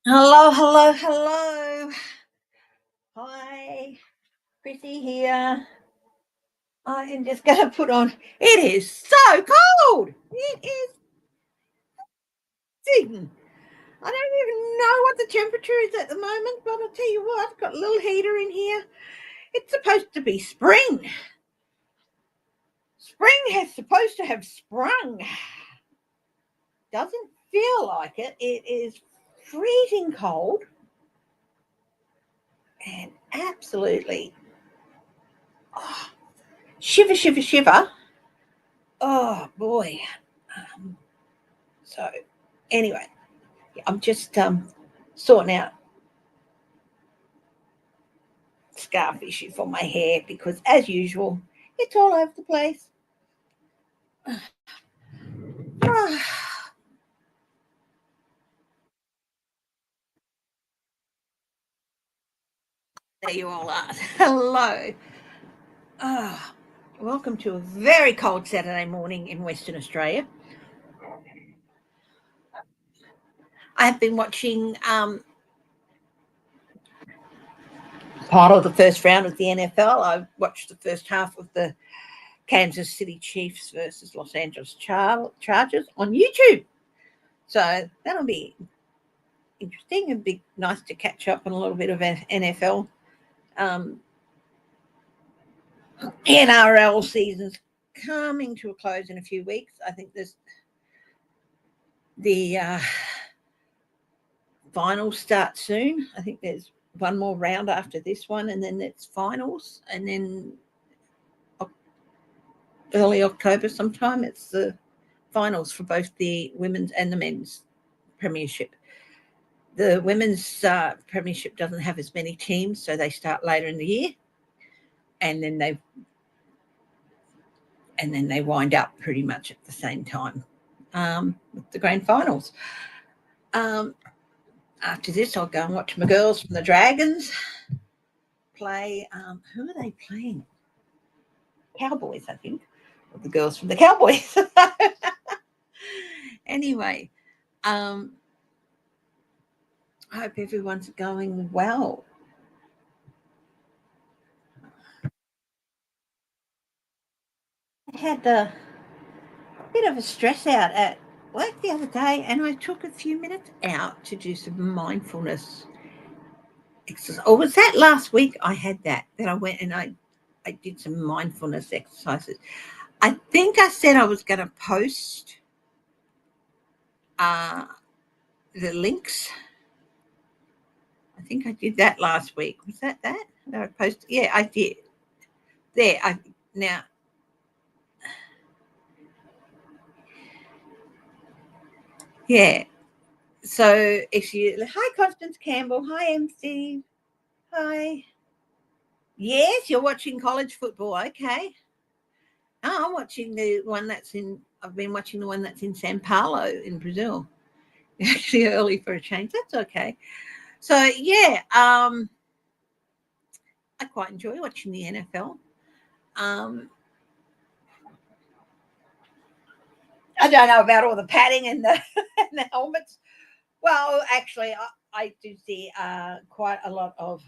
Hello, hello, hello. Hi, Chrissy here. I am just going to put on. It is so cold. It is sitting. I don't even know what the temperature is at the moment, but I'll tell you what, I've got a little heater in here. It's supposed to be spring. Spring is supposed to have sprung. Doesn't feel like it. It is freezing cold and absolutely shiver, shiver, shiver. Oh boy. So anyway, I'm just sorting out scarf issue for my hair because, as usual, it's all over the place. There you all are. Hello. Oh, welcome to a very cold Saturday morning in Western Australia. I've been watching part of the first round of the NFL. I watched the first half of the Kansas City Chiefs versus Los Angeles Chargers on YouTube. So that'll be interesting. It'd be nice to catch up on a little bit of NFL. NRL season's coming to a close in a few weeks. I think there's the finals start soon. I think there's one more round after this one, and then it's finals, and then early October sometime it's the finals for both the women's and the men's premiership. The women's premiership doesn't have as many teams, so they start later in the year, and then they wind up pretty much at the same time with the grand finals. After this, I'll go and watch my girls from the Dragons play. Who are they playing? Cowboys, I think. Or the girls from the Cowboys. Anyway, I hope everyone's going well. I had a bit of a stress out at work the other day, and I took a few minutes out to do some mindfulness exercise. Or was that last week? I had that I went and I did some mindfulness exercises. I think I said I was going to post the links. I think I did that last week. Was that I posted? Yeah, I did. There. Now. Yeah. So if you, hi Constance Campbell, hi MC, hi. Yes, you're watching college football. Okay. Oh, I'm watching the one that's in. I've been watching the one that's in Sao Paulo in Brazil. Actually, early for a change. That's okay. So yeah, I quite enjoy watching the NFL. I don't know about all the padding and the, and the helmets. Well, actually, I do see quite a lot of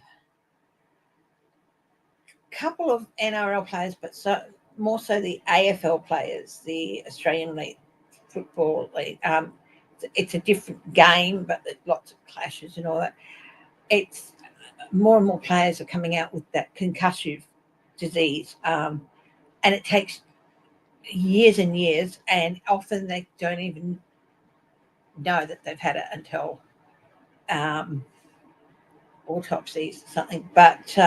couple of NRL players, but more so the AFL players, the Australian League Football League. It's a different game, but there's lots of clashes and all that. It's more and more players are coming out with that concussive disease, and it takes years and years, and often they don't even know that they've had it until autopsies or something. But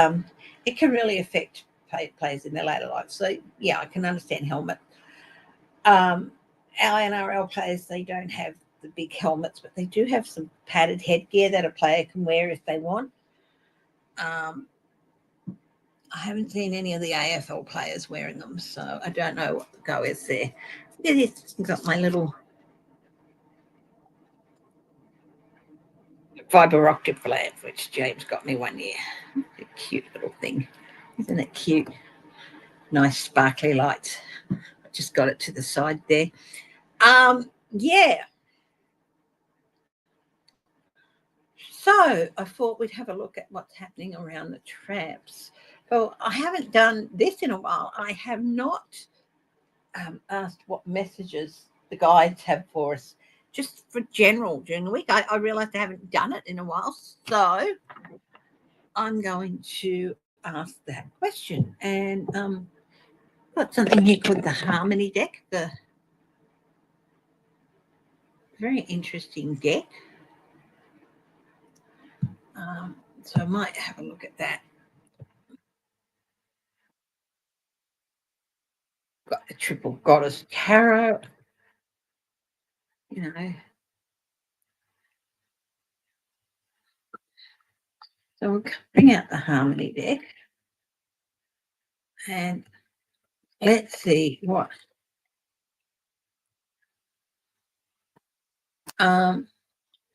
it can really affect players in their later life. So yeah, I can understand helmet. Our NRL players, they don't have the big helmets, but they do have some padded headgear that a player can wear if they want. I haven't seen any of the AFL players wearing them, so I don't know what the go is there. It's got my little fiber optic lamp, which James got me one year. A cute little thing. Isn't it cute? Nice sparkly lights. I just got it to the side there. Yeah. So I thought we'd have a look at what's happening around the traps. Well, I haven't done this in a while. I have not asked what messages the guides have for us, just for general during the week. I realised I haven't done it in a while, so I'm going to ask that question. And got something here called the Harmony deck, the very interesting deck. So I might have a look at that. Got the Triple Goddess Tarot, you know. So we'll bring out the Harmony deck and let's see what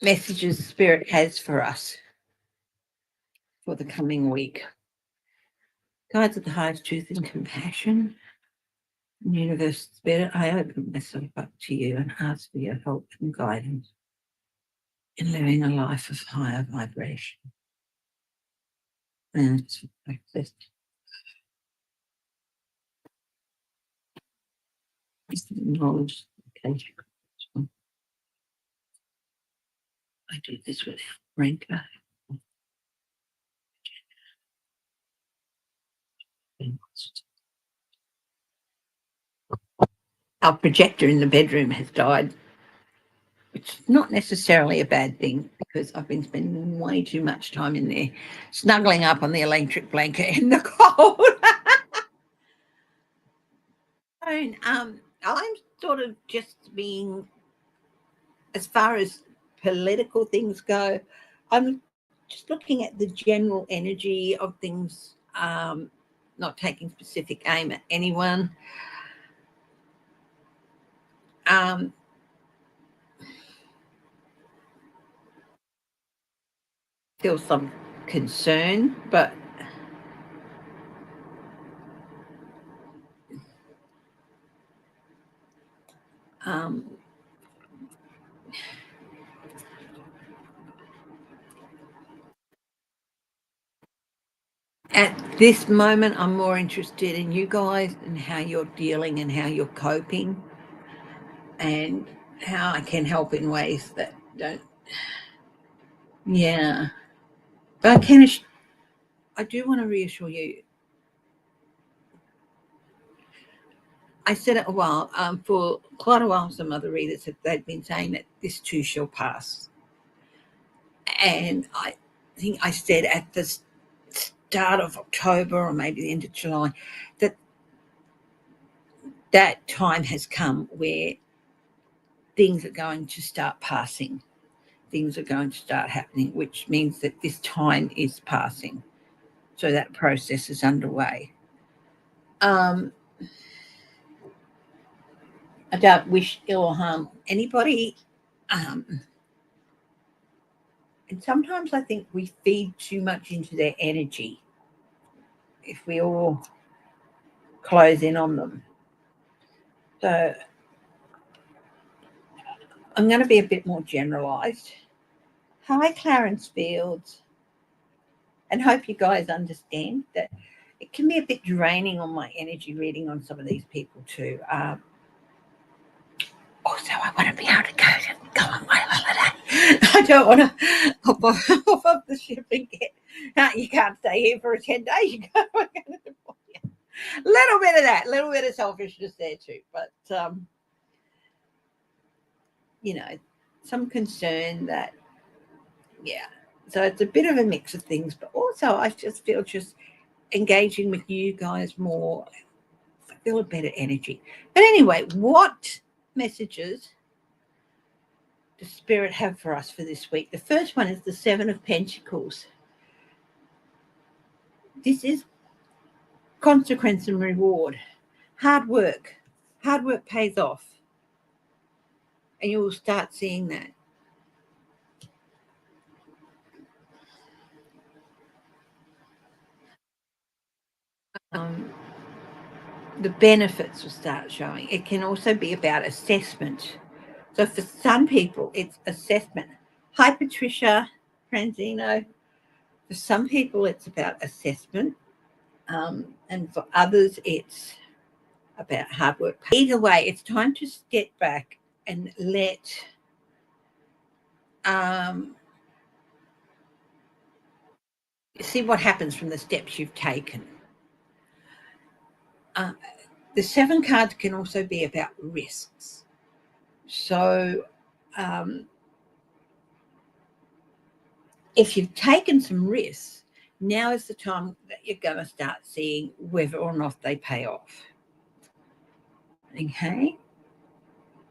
messages Spirit has for us for the coming week. Guides of the highest truth and compassion. Universe Spirit, I open myself up to you and ask for your help and guidance in living a life of higher vibration. And it's like this. Knowledge. Okay. I do this without rancor. Our projector in the bedroom has died, which is not necessarily a bad thing because I've been spending way too much time in there snuggling up on the electric blanket in the cold. I'm sort of just being, as far as political things go, I'm just looking at the general energy of things, not taking specific aim at anyone. Feel some concern, but at this moment, I'm more interested in you guys and how you're dealing and how you're coping and how I can help in ways that don't. Yeah. But I do want to reassure you. I said it a while, for quite a while, some other readers they've been saying that this too shall pass. And I think I said at the start of October or maybe the end of July that time has come where things are going to start passing. Things are going to start happening, which means that this time is passing. So that process is underway. I don't wish ill or harm anybody. And sometimes I think we feed too much into their energy if we all close in on them. So I'm going to be a bit more generalized. Hi, Clarence Fields. And hope you guys understand that it can be a bit draining on my energy reading on some of these people too. Also, I want to be able to go on my holiday. I don't want to hop off the ship and get, no, you can't stay here for 10 days. You go, little bit of that, little bit of selfishness there too. But, some concern that, yeah. So it's a bit of a mix of things, but also I just feel just engaging with you guys more, I feel a better energy. But anyway, what messages does Spirit have for us for this week? The first one is the Seven of Pentacles. This is consequence and reward. Hard work pays off, and you will start seeing that. The benefits will start showing. It can also be about assessment. So for some people, it's assessment. Hi, Patricia. Franzino. For some people, it's about assessment, and for others, it's about hard work. Either way, it's time to step back and see what happens from the steps you've taken. The 7 cards can also be about risks. So if you've taken some risks, now is the time that you're going to start seeing whether or not they pay off. Okay?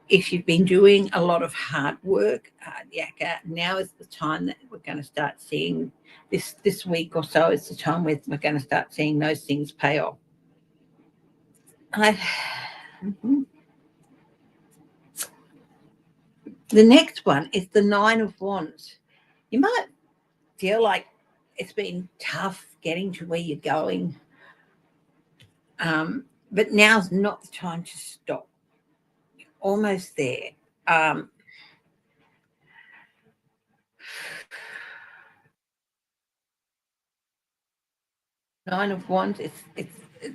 If you've been doing a lot of hard work, now is the time that we're going to start seeing this week or so is the time where we're going to start seeing those things pay off. The next one is the 9 of Wands. You might feel like it's been tough getting to where you're going, but now's not the time to stop. You're almost there. 9 of Wands, it's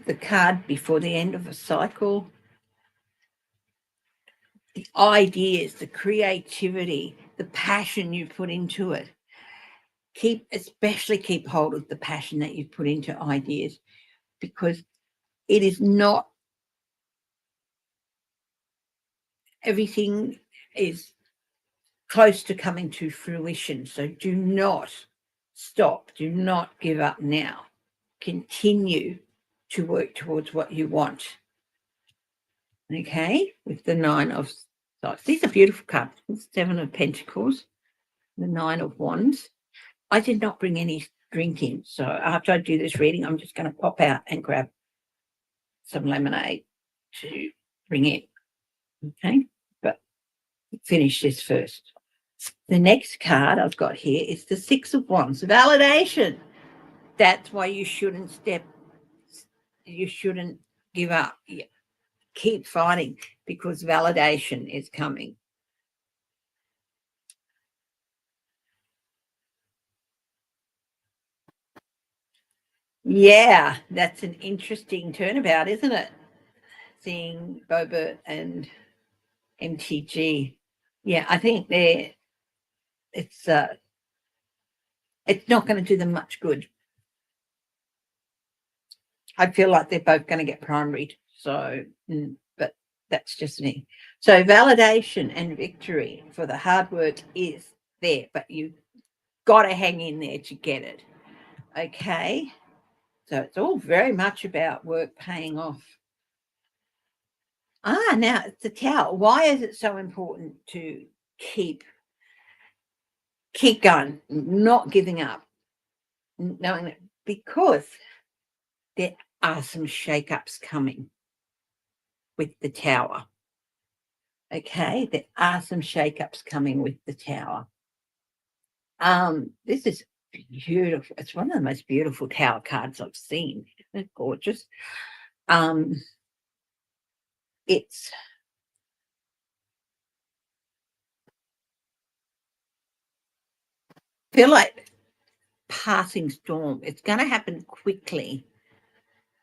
the card before the end of a cycle. The ideas, the creativity, the passion you put into it. Especially keep hold of the passion that you put into ideas, because it is not everything is close to coming to fruition. So do not stop. Do not give up now. Continue to work towards what you want. Okay, with the 9 of Swords. These are beautiful cards. 7 of Pentacles, the 9 of Wands. I did not bring any drink in, so after I do this reading, I'm just going to pop out and grab some lemonade to bring in. Okay, but finish this first. The next card I've got here is the 6 of Wands, validation. That's why you shouldn't give up. Keep fighting, because validation is coming. Yeah, that's an interesting turnabout, isn't it? Seeing Boba and MTG. Yeah, I think it's not going to do them much good. I feel like they're both going to get primaried. So, but that's just me. So validation and victory for the hard work is there, but you've got to hang in there to get it. Okay. So it's all very much about work paying off. Now it's the Tower. Why is it so important to keep going, not giving up, knowing that? Because there are some shake-ups coming with the Tower. Okay, there are some shake-ups coming with the Tower. This is beautiful. It's one of the most beautiful Tower cards I've seen. Isn't it gorgeous? It's feel like passing storm. It's going to happen quickly,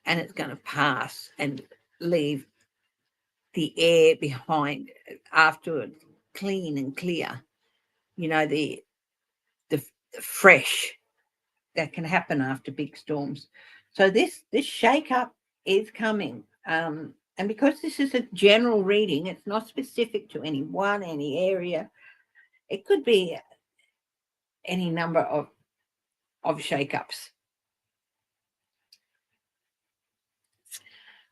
and it's going to pass and leave the air behind afterwards, clean and clear. You know, the fresh that can happen after big storms. So this shake up is coming. And because this is a general reading, it's not specific to any area. It could be any number of shake-ups.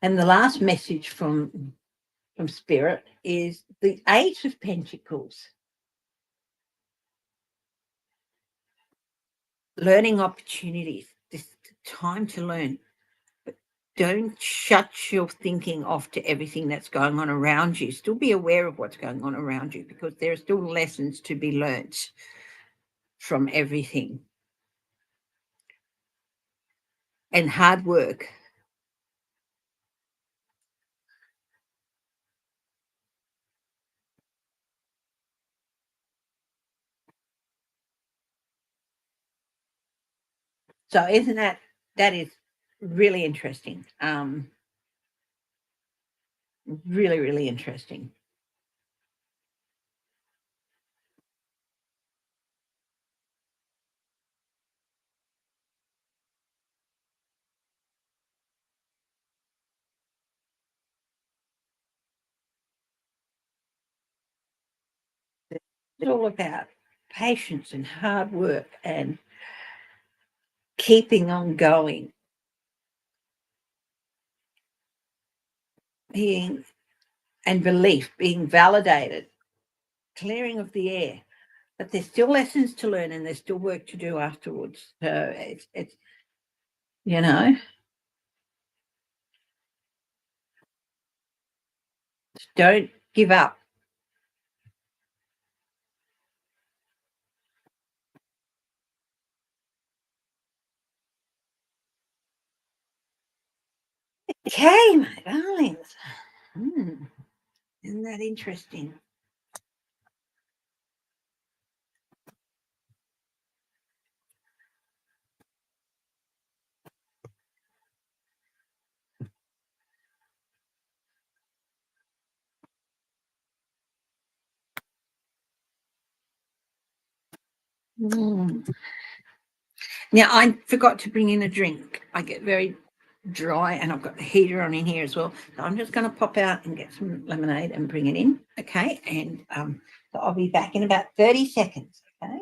And the last message from Spirit is the 8 of Pentacles. Learning opportunities. This is the time to learn. But don't shut your thinking off to everything that's going on around you. Still be aware of what's going on around you, because there are still lessons to be learnt from everything. And hard work. So isn't that is really interesting. Really, really interesting. It's all about patience and hard work and keeping on going, being and belief, being validated, clearing of the air. But there's still lessons to learn and there's still work to do afterwards. So it's you know, don't give up. Okay, my darlings. Isn't that interesting? Mm. Now, I forgot to bring in a drink. I get very dry and I've got the heater on in here as well. So I'm just going to pop out and get some lemonade and bring it in. Okay. And so I'll be back in about 30 seconds. Okay.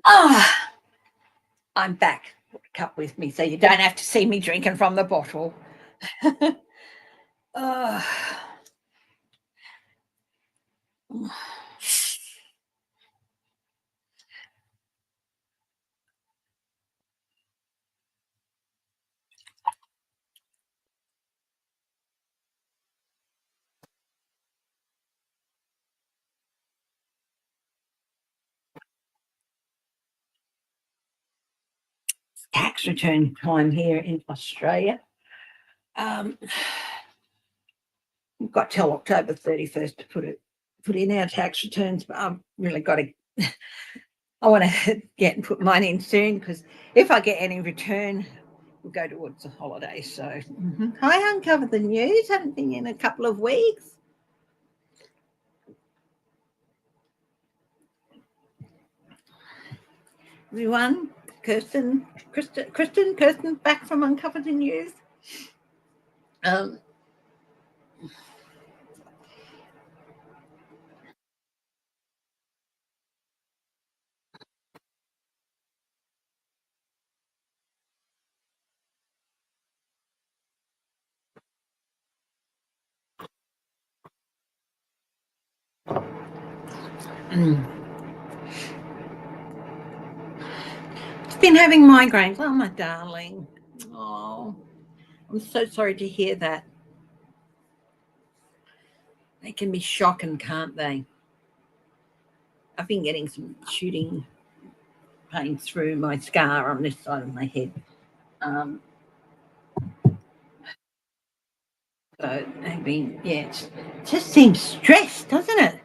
Ah, I'm back. Put a cup with me so you don't have to see me drinking from the bottle. Oh. Tax return time here in Australia. Um, we've got till October 31st to put in our tax returns, but I've really got to. I want to get and put mine in soon because if I get any return, we'll go towards the holidays. So, I uncovered the news. Haven't been in a couple of weeks. Everyone, Kirsten, back from Uncovered the News. Um, it's been having migraines. Oh, my darling. Oh, I'm so sorry to hear that. They can be shocking, can't they? I've been getting some shooting pain through my scar on this side of my head. So they've been, yeah, it just seems stressed, doesn't it?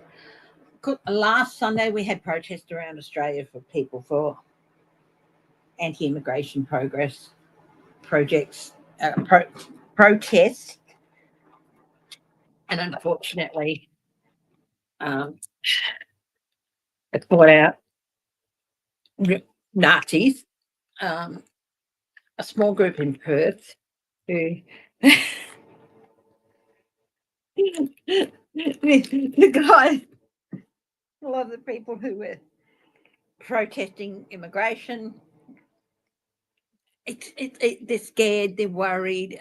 Last Sunday we had protests around Australia for people for anti-immigration progress projects, protests, and unfortunately, it brought out Nazis, um, a small group in Perth who. the guy, a lot of the people who were protesting immigration, they're scared, they're worried,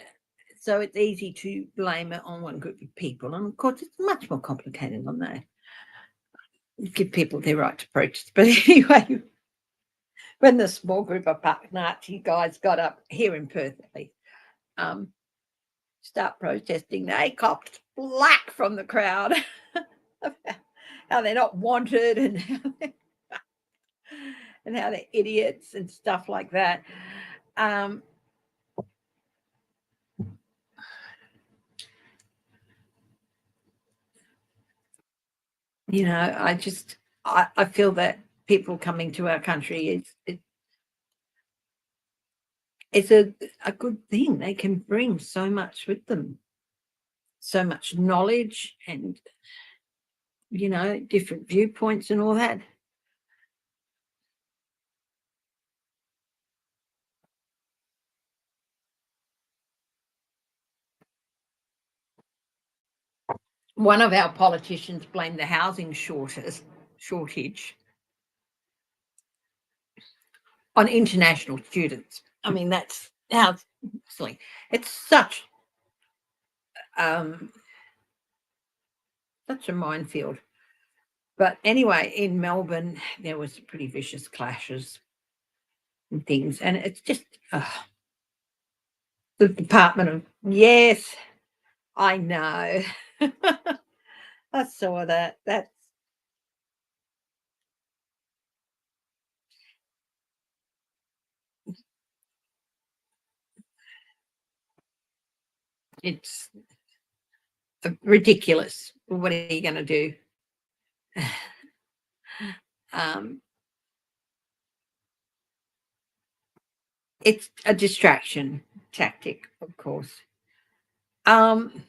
so it's easy to blame it on one group of people. And of course, it's much more complicated than that. Give people their right to protest. But anyway, when the small group of Nazi guys got up here in Perth, start protesting, they copped black from the crowd. How they're not wanted and how they're idiots and stuff like that. I feel that people coming to our country it's a good thing. They can bring so much with them, so much knowledge and different viewpoints and all that. One of our politicians blamed the housing shortage on international students. I mean, that's how it's such a minefield. But anyway, in Melbourne, there was pretty vicious clashes and things, and it's just the Department of, yes, I know. I saw that. It's ridiculous. What are you going to do? It's a distraction tactic, of course. I'm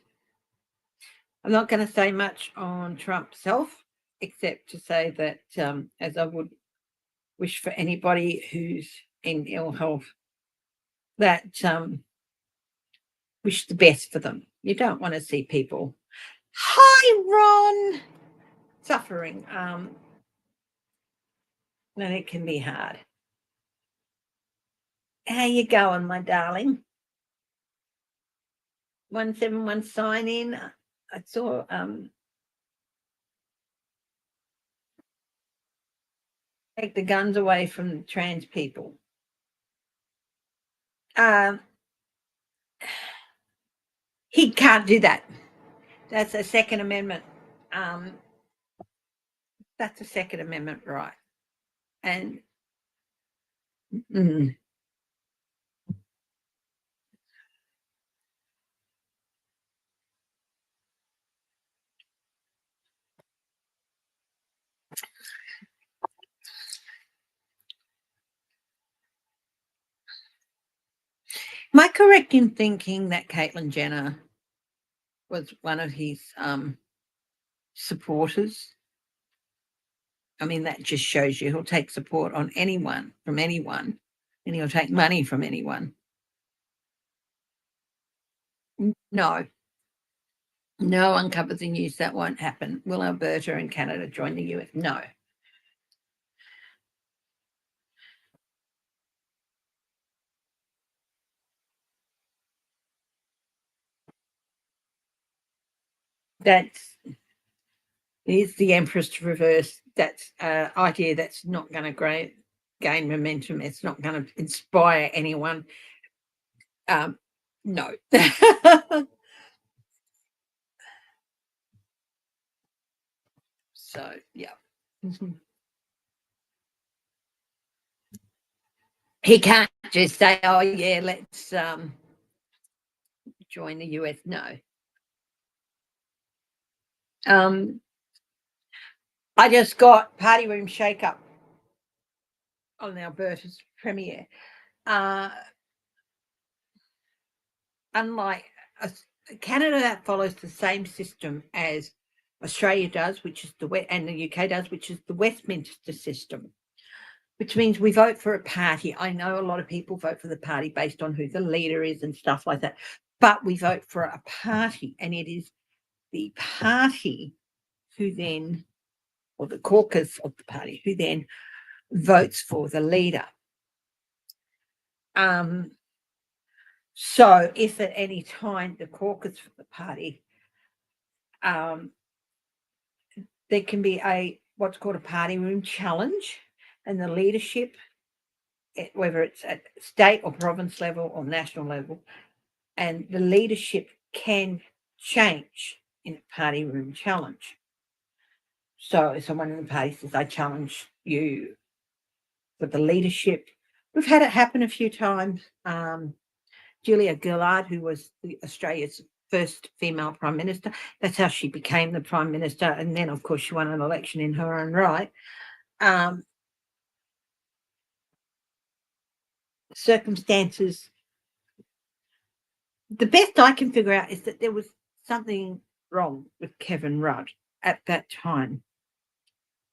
not going to say much on Trump himself, except to say that, as I would wish for anybody who's in ill health, that wish the best for them. You don't want to see people, hi Ron, suffering. And it can be hard. How you going, my darling? 171 sign in. I saw take the guns away from trans people. He can't do that. That's a Second Amendment. That's a Second Amendment right. And am I correct in thinking that Caitlyn Jenner was one of his supporters? I mean, that just shows you he'll take support on anyone, from anyone, and he'll take money from anyone. No, no one covers the news. That won't happen. Will Alberta and Canada join the US? No. That's is the Empress to reverse. That's an idea that's not going to gain momentum. It's not going to inspire anyone. No. So, yeah. He can't just say, "Oh, yeah, let's join the US." No. I just got Party Room Shake Up on Alberta's premiere. Unlike Canada, that follows the same system as Australia does, which is and the UK does, which is the Westminster system, which means we vote for a party. I know a lot of people vote for the party based on who the leader is and stuff like that, but we vote for a party, and it is the party who then, or the caucus of the party, who then votes for the leader. So if at any time the caucus for the party, there can be what's called a party room challenge, and the leadership, whether it's at state or province level or national level, and the leadership can change in a party room challenge. So if someone in the party says, "I challenge you for the leadership," we've had it happen a few times. Julia Gillard, who was Australia's first female prime minister, that's how she became the prime minister, and then of course she won an election in her own right. Circumstances, the best I can figure out is that there was something wrong with Kevin Rudd at that time.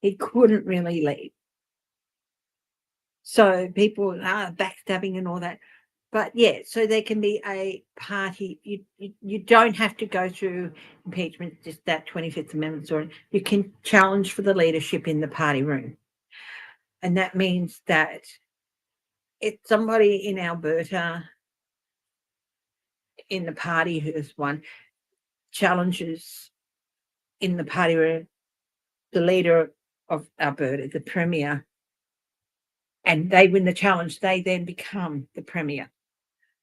He couldn't really lead. So people are backstabbing and all that. But yeah, so there can be a party. You don't have to go through impeachment, just that 25th Amendment, or you can challenge for the leadership in the party room. And that means that it's somebody in Alberta in the party who has won challenges in the party room the leader of Alberta, the premier, and they win the challenge, they then become the premier.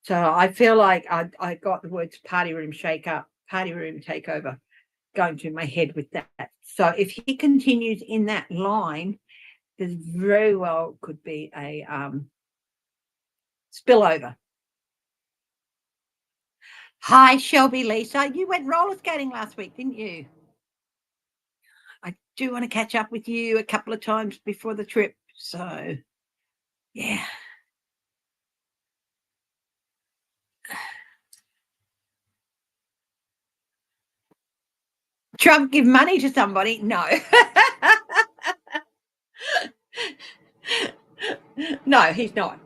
So I feel like I got the words party room shake up, party room takeover going through my head with that. So if he continues in that line, there's very well could be a spillover. Hi, Shelby Lisa. You went roller skating last week, didn't you? I do want to catch up with you a couple of times before the trip. So, yeah. Trump give money to somebody? No. No, he's not.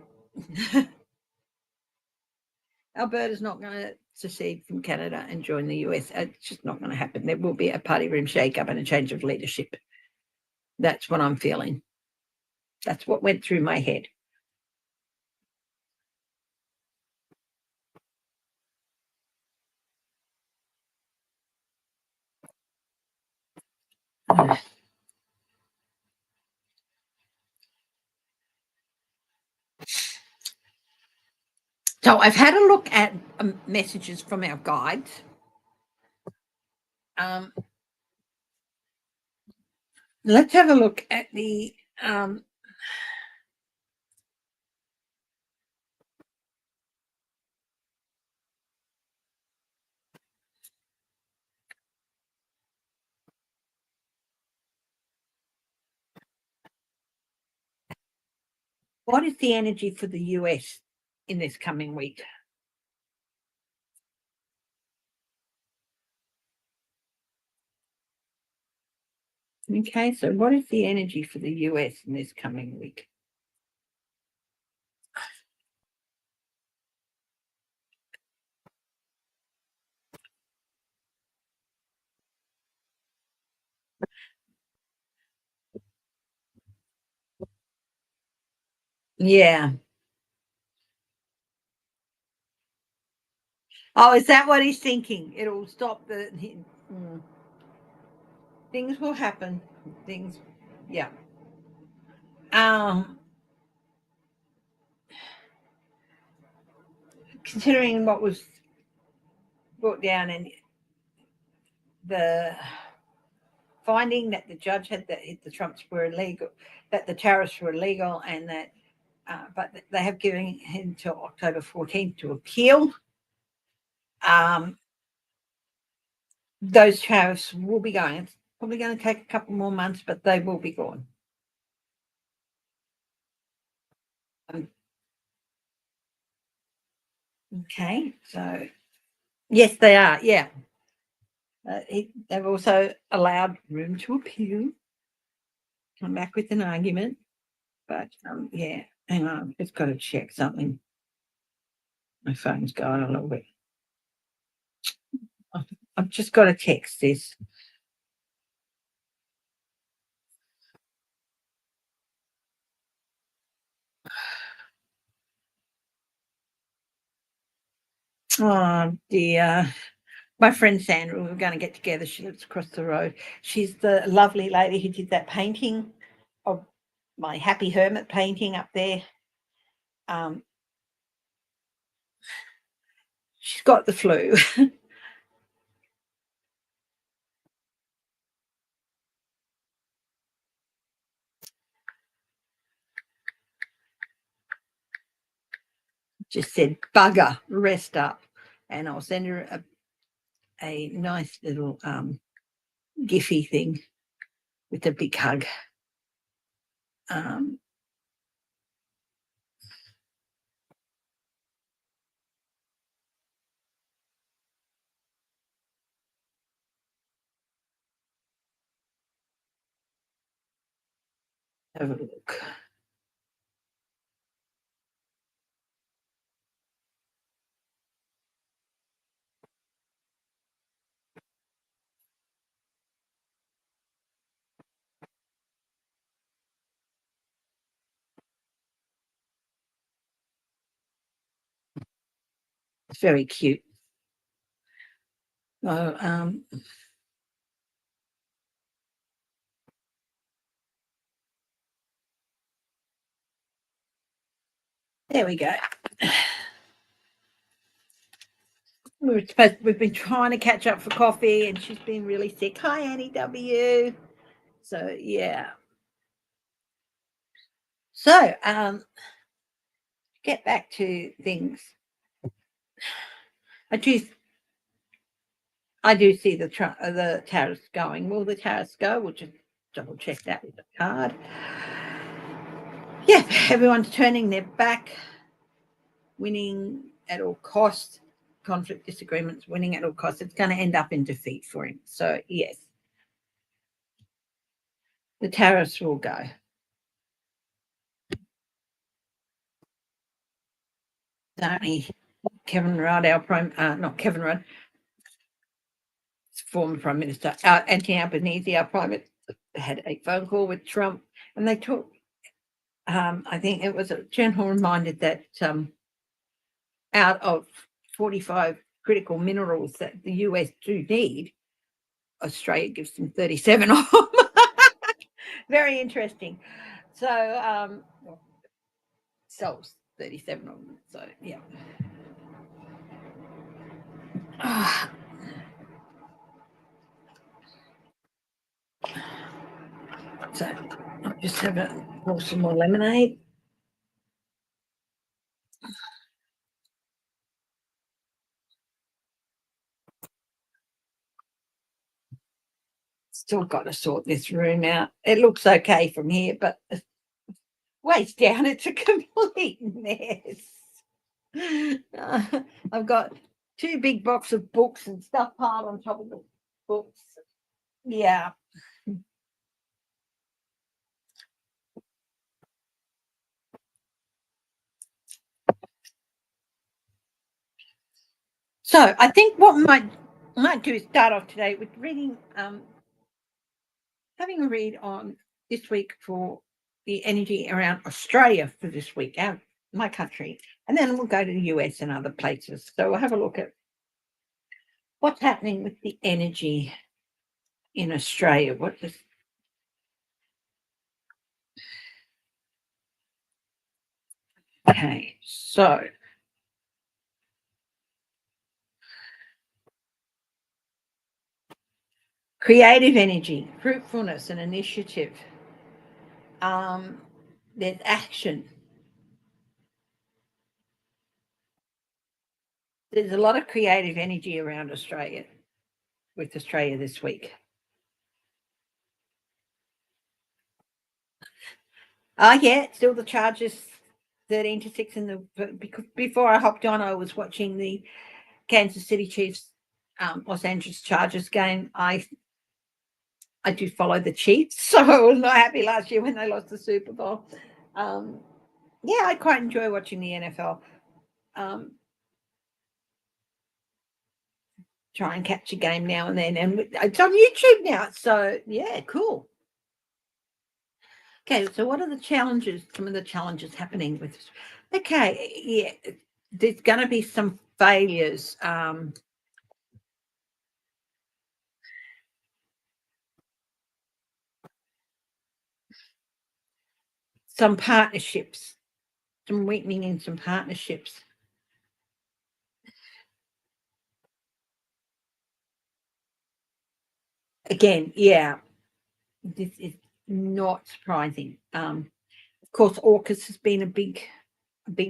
Alberta's not going to secede from Canada and join the US. It's just not going to happen. There will be a party room shake-up and a change of leadership. That's what I'm feeling. That's what went through my head. So I've had a look at messages from our guides. Let's have a look at the what is the energy for the US in this coming week? Okay, so what is the energy for the US in this coming week? Yeah. Oh, is that what he's thinking? It'll stop the things will happen. Things, yeah. Um, considering what was brought down and the finding that the judge had that the Trumps were illegal, that the tariffs were illegal, and that, but they have given him till October 14th to appeal. Those tariffs will be going. It's probably going to take a couple more months, but they will be gone. Okay, so yes, they are. Yeah, they've also allowed room to appeal, come back with an argument, but yeah, hang on, I've just got to check something. My phone's going a little bit. I've just got to text this. Oh dear. My friend Sandra, we were going to get together. She lives across the road. She's the lovely lady who did that painting of my Happy Hermit painting up there. She's got the flu. Just said, bugger, rest up. And I'll send her a nice little Giphy thing with a big hug. Have a look. It's very cute. Oh, there we go. We've been trying to catch up for coffee, and she's been really sick. Hi, Annie W. So yeah. So get back to things. I do see the tariffs going. Will the tariffs go? We'll just double check that with the card. Yeah, everyone's turning their back, winning at all costs, conflict, disagreements, winning at all costs. It's going to end up in defeat for him. So yes, the tariffs will go. Only Kevin Rudd, not Kevin Rudd, former Prime Minister, Anthony Albanese, our Prime Minister, had a phone call with Trump, and they talked. I think it was a gentle reminder that out of 45 critical minerals that the US do need, Australia gives them 37 of them. Very interesting. So sells 37 of them. So yeah. So I'll just have pour some more lemonade. Still got to sort this room out. It looks okay from here, but ways down, it's a complete mess. I've got 2 big boxes of books and stuff piled on top of the books. Yeah. So I think what might do is start off today with reading, having a read on this week for the energy around Australia for this week, my country, and then we'll go to the US and other places. So we'll have a look at what's happening with the energy in Australia. Okay, so creative energy, fruitfulness, and initiative. There's action. There's a lot of creative energy around Australia, with Australia this week. Yeah, still the Chargers 13-6 in the, because before I hopped on, I was watching the Kansas City Chiefs, Los Angeles Chargers game. I do follow the Chiefs, so I was not happy last year when they lost the Super Bowl. Yeah, I quite enjoy watching the NFL. Try and catch a game now and then, and it's on YouTube now. So yeah, cool. Okay, so what are the challenges? Some of the challenges happening with this? Okay, yeah, there's going to be some failures. Some partnerships, some weakening in some partnerships. Again, yeah, this is not surprising. Of course, AUKUS has been a big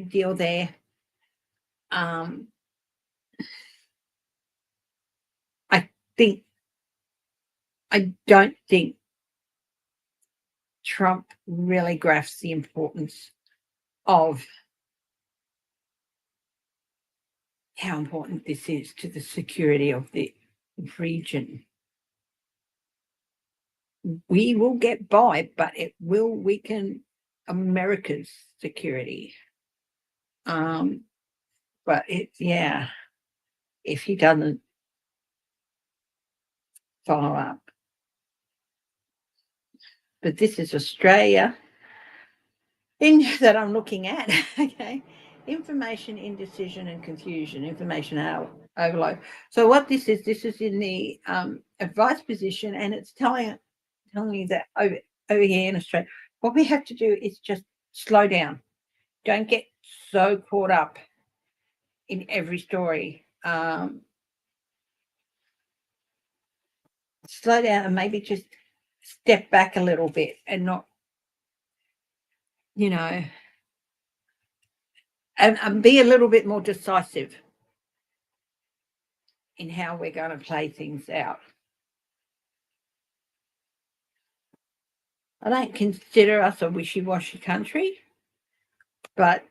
deal there. I think I don't think Trump really grasps the importance of how important this is to the security of the region. We will get by, but it will weaken America's security. But yeah, if he doesn't follow up. But this is Australia that I'm looking at. Okay, information indecision and confusion, information overload. So what this is in the advice position, and it's telling you that over here in Australia, what we have to do is just slow down. Don't get so caught up in every story. Slow down and maybe just step back a little bit and not, and be a little bit more decisive in how we're going to play things out. I don't consider us a wishy-washy country, but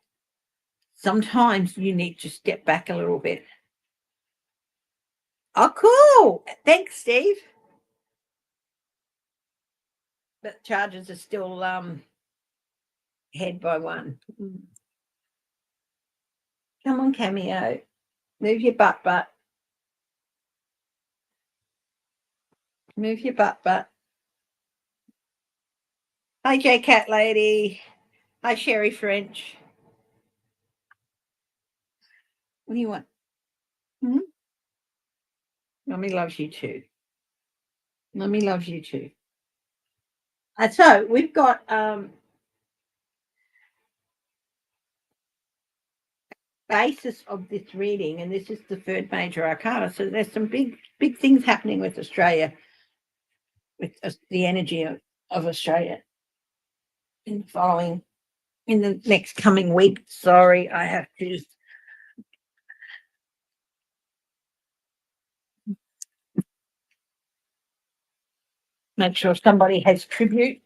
sometimes you need to step back a little bit. Oh, cool. Thanks, Steve. But Chargers are still head by one. Come on, Cameo. Move your butt. Move your butt. Hi, J Cat Lady. Hi, Sherry French. What do you want? Mummy loves you too. Mummy loves you too. So we've got basis of this reading, and this is the third major arcana. So there's some big things happening with Australia, with the energy of Australia in the next coming week. Sorry, I have to make sure somebody has tribute.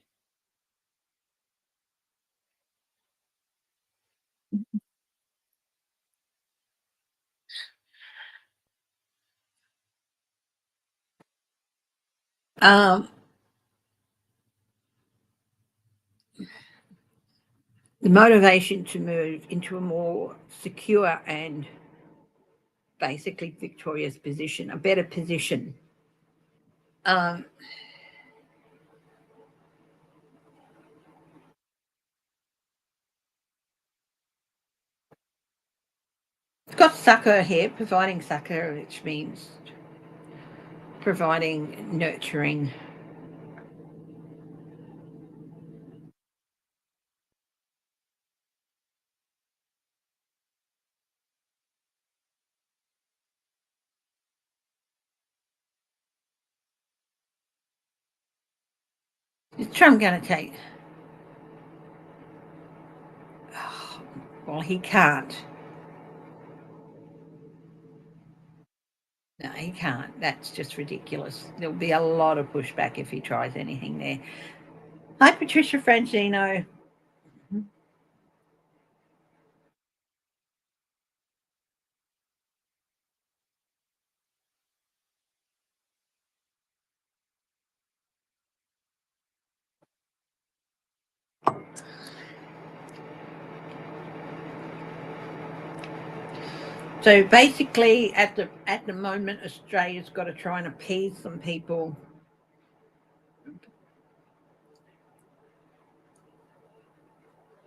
The motivation to move into a more secure and basically victorious position, a better position. It's got succor here, providing succor, which means providing nurturing. Is Trump going to take? Oh, well, he can't. No, he can't. That's just ridiculous. There'll be a lot of pushback if he tries anything there. Hi, Patricia Francino. So basically, at the moment, Australia's got to try and appease some people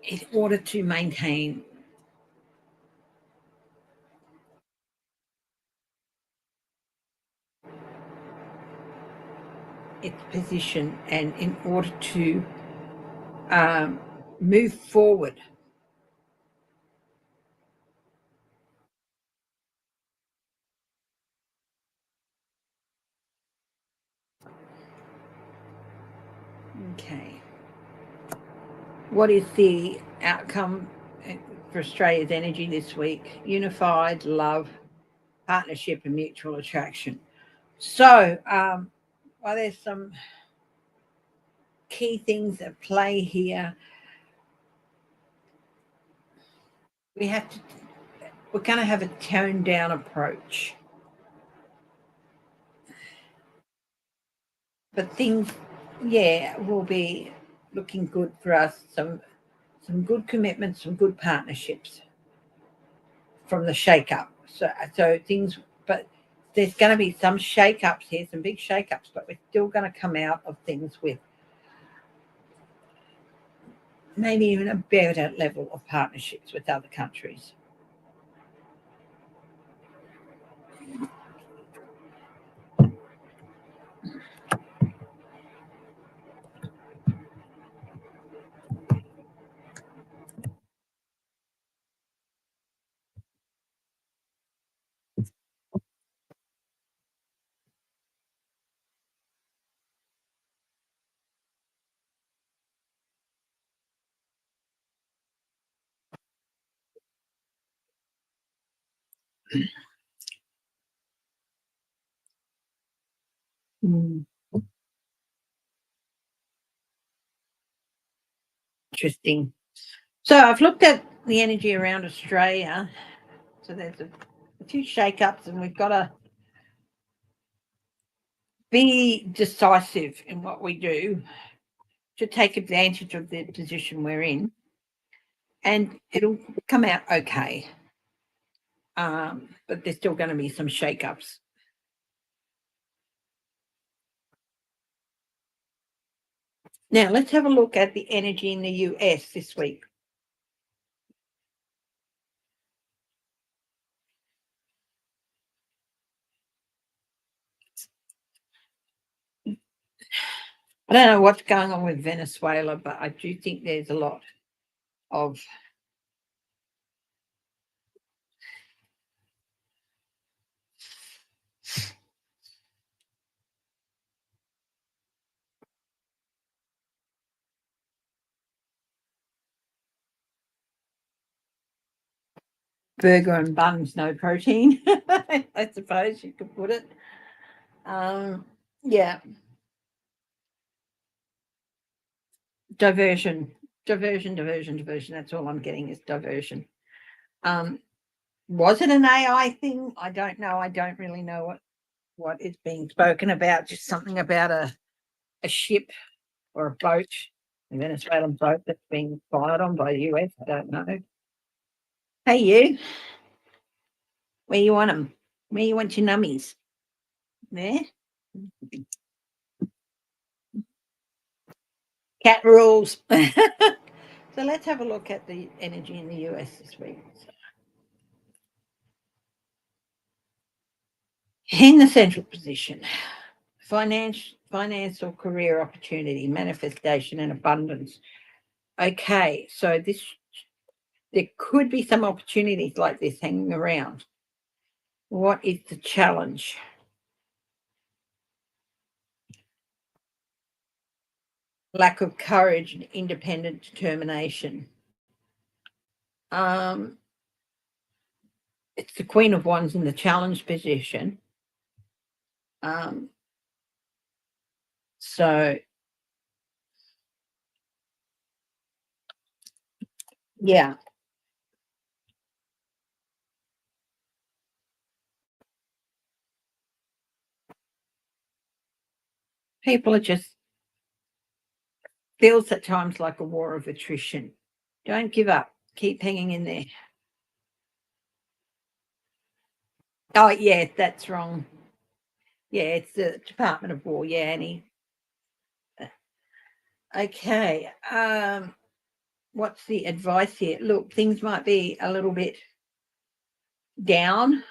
in order to maintain its position and in order to move forward. Okay. What is the outcome for Australia's energy this week? Unified, love, partnership, and mutual attraction. So, well, there's some key things at play here. We're going to have a toned down approach. But things, yeah, will be looking good for us. Some good commitments, some good partnerships from the shake up. So things, but there's going to be some shake ups here, some big shake ups, but we're still going to come out of things with maybe even a better level of partnerships with other countries. Mm. Interesting. So I've looked at the energy around Australia. So there's a few shake ups, and we've got to be decisive in what we do to take advantage of the position we're in, and it'll come out okay. But there's still going to be some shake-ups. Now, let's have a look at the energy in the US this week. I don't know what's going on with Venezuela, but I do think there's a lot of burger and buns, no protein. I suppose you could put it. Yeah, diversion, diversion. That's all I'm getting is diversion. Um, was it an AI thing? I don't know. I don't really know what is being spoken about. Just something about a ship or a boat, a Venezuelan boat that's being fired on by the US. I don't know. Hey, you, where you want them? Where you want your nummies? There? Cat rules. So let's have a look at the energy in the US this week. In the central position, finance or career opportunity, manifestation and abundance. Okay, so there could be some opportunities like this hanging around. What is the challenge? lack of courage and independent determination. It's the Queen of Wands in the challenge position. So, yeah. People are just feels at times like a war of attrition. Don't give up. Keep hanging in there. Oh, yeah, that's wrong. Yeah, it's the Department of War. Yeah, Annie. Okay. What's the advice here? Look, things might be a little bit down,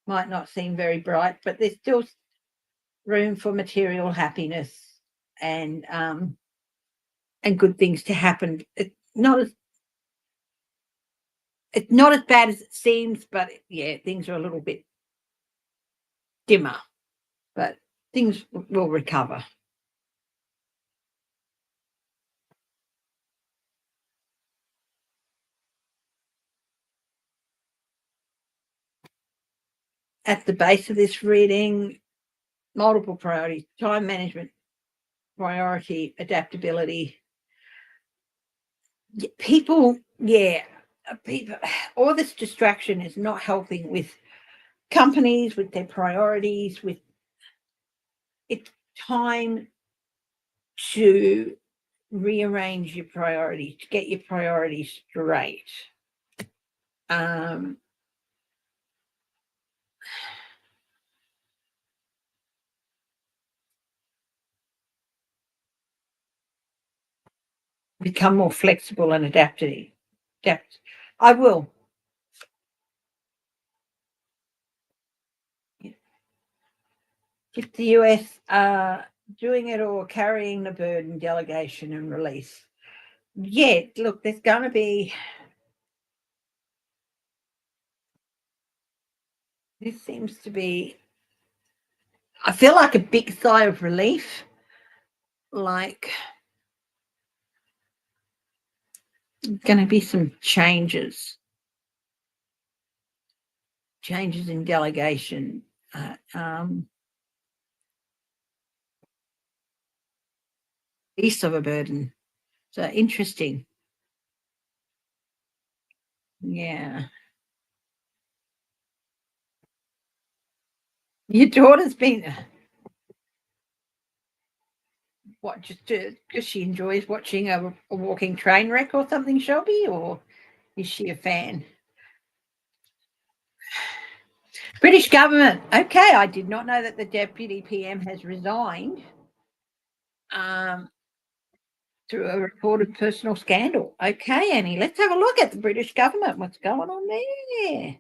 might not seem very bright, but there's still room for material happiness and good things to happen. It's not as bad as it seems, but yeah, things are a little bit dimmer, but things will recover. At the base of this reading, multiple priorities, time management, priority, adaptability. People, all this distraction is not helping with companies, with their priorities, with it's time to rearrange your priorities, to get your priorities straight. Become more flexible and adaptive. I will. If the US doing it or carrying the burden, delegation and release. Yeah, look, there's going to be. This seems to be. I feel like a big sigh of relief. Like, going to be some changes in delegation. Release of a burden. So interesting. Yeah. Your daughter's been what, just because she enjoys watching a walking train wreck or something, Shelby, or is she a fan? British government. Okay, I did not know that the deputy PM has resigned through a reported personal scandal. Okay, Annie, let's have a look at the British government. What's going on there?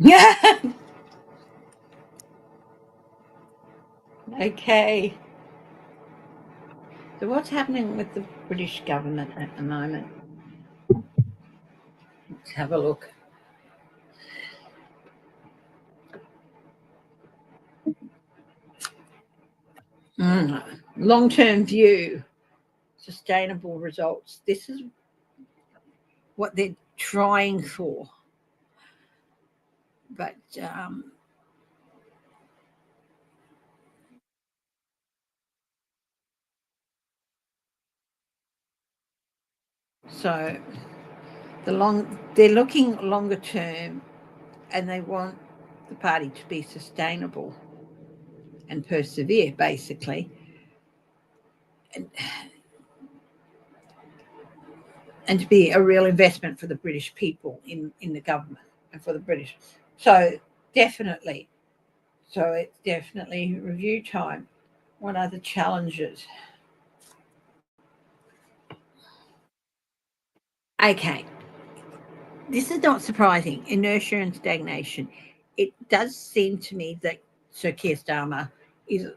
Yeah. Okay. So what's happening with the British government at the moment? Let's have a look. Long-term view, sustainable results. This is what they're trying for. But so they're looking longer term, and they want the party to be sustainable and persevere, basically, and to be a real investment for the British people in the government and for the British. So definitely. So it's definitely review time. What are the challenges? Okay. This is not surprising. Inertia and stagnation. It does seem to me that Sir Keir Starmer is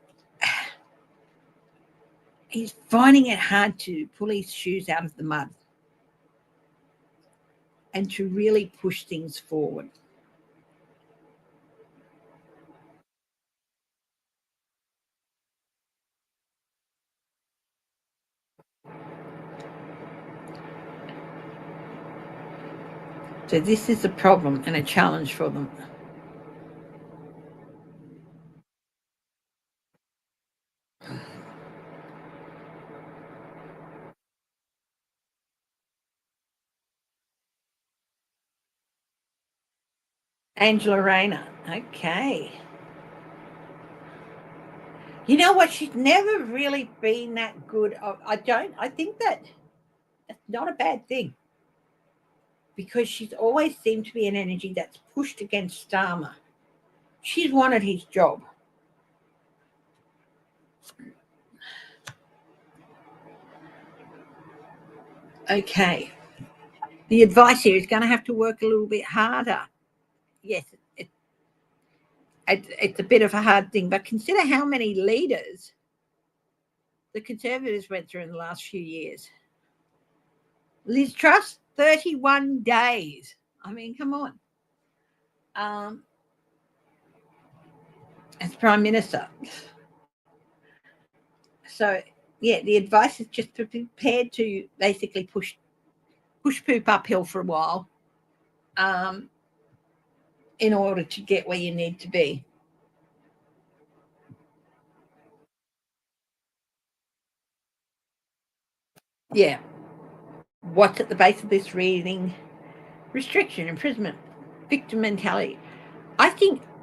he's finding it hard to pull his shoes out of the mud and to really push things forward. So this is a problem and a challenge for them. Angela Rayner. Okay. You know what? She's never really been that good. I think that's not a bad thing, because she's always seemed to be an energy that's pushed against Starmer. She's wanted his job. Okay. The advice here is going to have to work a little bit harder. Yes, it's a bit of a hard thing, but consider how many leaders the Conservatives went through in the last few years. Liz Truss, 31 days. I mean, come on. As Prime Minister. So, yeah, the advice is just to be prepared to basically push poop uphill for a while, in order to get where you need to be. Yeah. What's at the base of this reading? Restriction, imprisonment, victim mentality.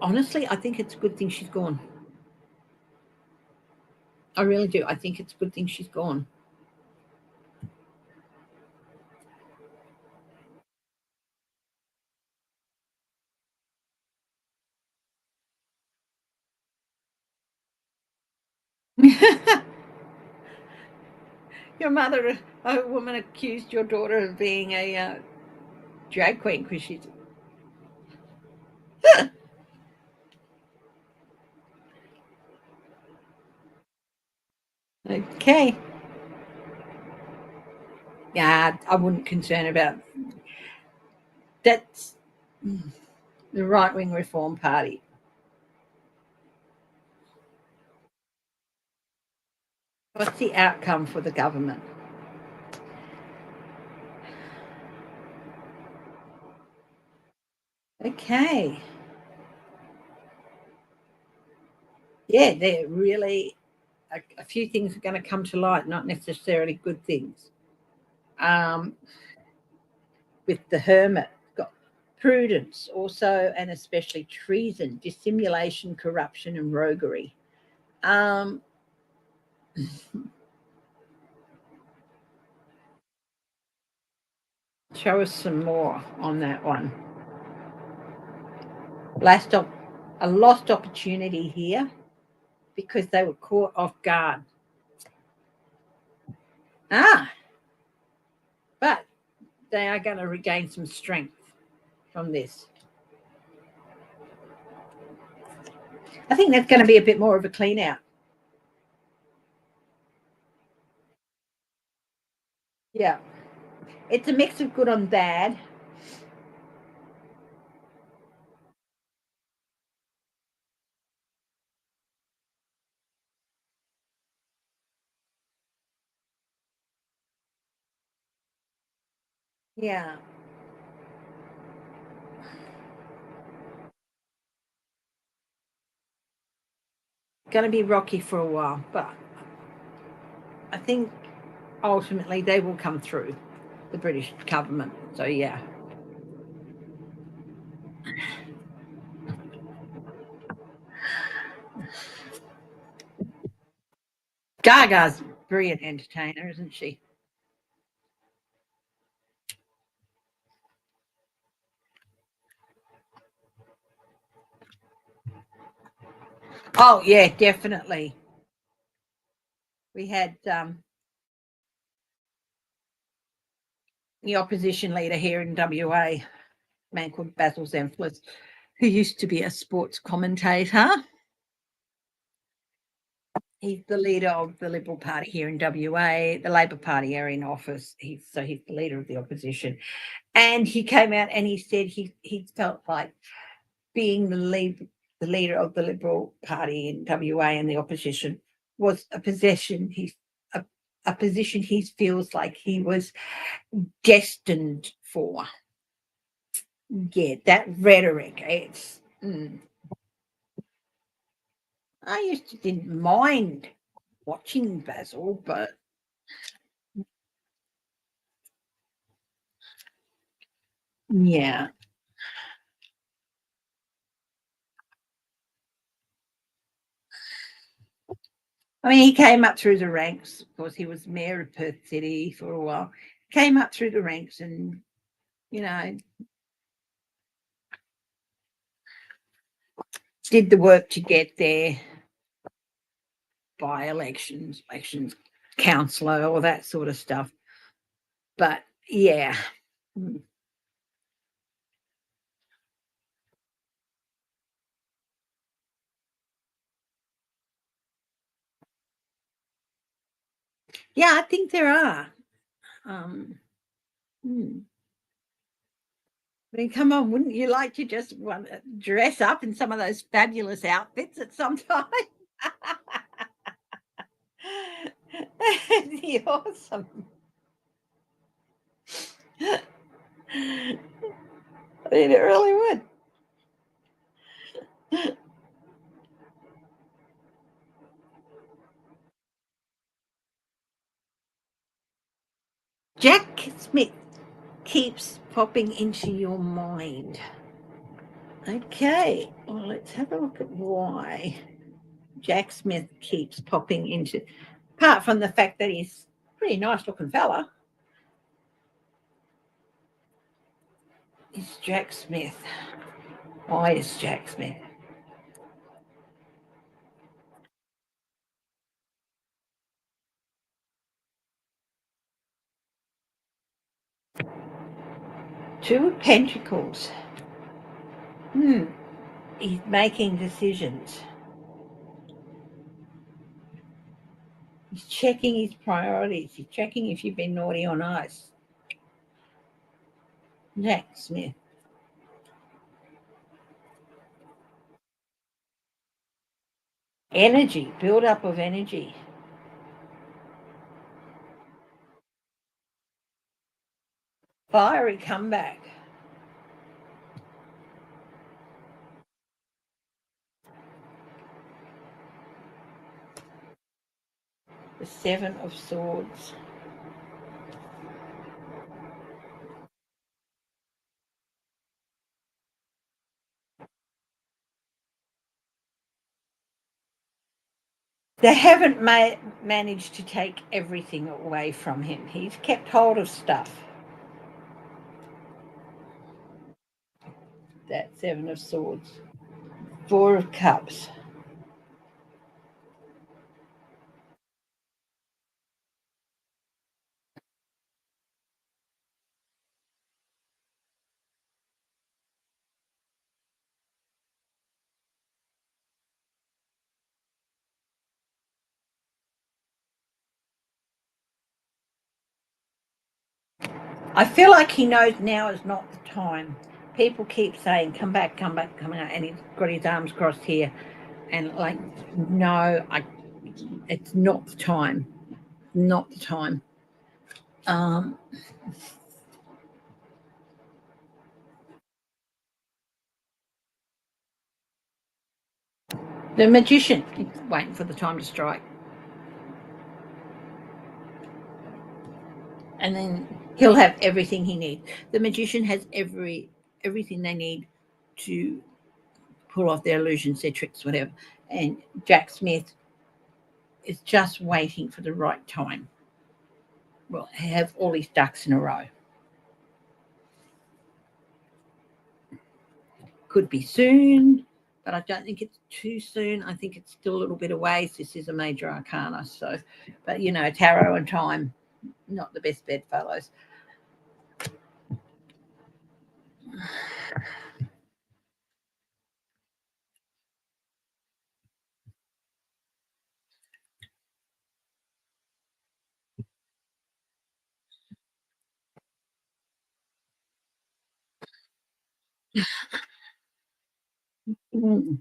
Honestly, I think it's a good thing she's gone. I really do. I think it's a good thing she's gone. Your mother, a woman, accused your daughter of being a drag queen because she's. Okay. Yeah, I wouldn't concern about. That's the right wing Reform Party. What's the outcome for the government? Okay. Yeah, they're really a few things are going to come to light, not necessarily good things. With the Hermit, got prudence, also and especially treason, dissimulation, corruption, and roguery. Show us some more on that one. A lost opportunity here because they were caught off guard. But they are going to regain some strength from this. I think that's going to be a bit more of a clean out. Yeah. It's a mix of good and bad. Yeah. Going to be rocky for a while, but I think ultimately they will come through, the British government. So, yeah. Gaga's a brilliant entertainer, isn't she? Oh, yeah, definitely. We had the opposition leader here in WA, a man called Basil Zemflis, who used to be a sports commentator. He's the leader of the Liberal Party here in WA. The Labor Party are in office. He's the leader of the opposition. And he came out and he said he felt like being the leader of the Liberal Party in WA and the opposition was a a position he feels like he was destined for. Yeah, that rhetoric. It's. I used to didn't mind watching Basil, but yeah. I mean, he came up through the ranks. Of course, he was mayor of Perth City for a while. Came up through the ranks and, you know, did the work to get there, by elections, councillor, all that sort of stuff. But yeah. Yeah, I think there are. Hmm. I mean, come on, wouldn't you like to just dress up in some of those fabulous outfits at some time? That'd be awesome. I mean, it really would. Jack Smith keeps popping into your mind. Okay, well, let's have a look at why Jack Smith keeps popping into. Apart from the fact that he's a pretty nice looking fella, is Jack Smith. Why is Jack Smith? Two of Pentacles. He's making decisions. He's checking his priorities. He's checking if you've been naughty or nice. Jack Smith. Energy, build up of energy. Fiery comeback. The Seven of Swords. They haven't managed to take everything away from him. He's kept hold of stuff. That Seven of Swords. Four of Cups. I feel like he knows now is not the time. People keep saying, come back, come back, come out, and he's got his arms crossed here. And like, no, it's not the time. Not the time. The Magician, he's waiting for the time to strike. And then he'll have everything he needs. The Magician has everything they need to pull off their illusions, their tricks, whatever. And Jack Smith is just waiting for the right time. Well, have all his ducks in a row. Could be soon, but I don't think it's too soon. I think it's still a little bit away. This is a major arcana. So, but you know, tarot and time, not the best bedfellows. Mm.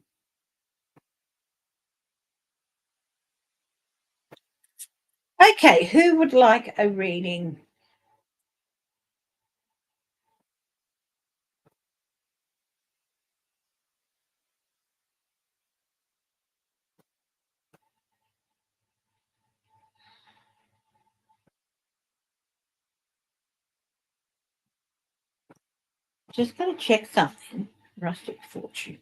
Okay, who would like a reading? Just going to check something. Rustic fortune.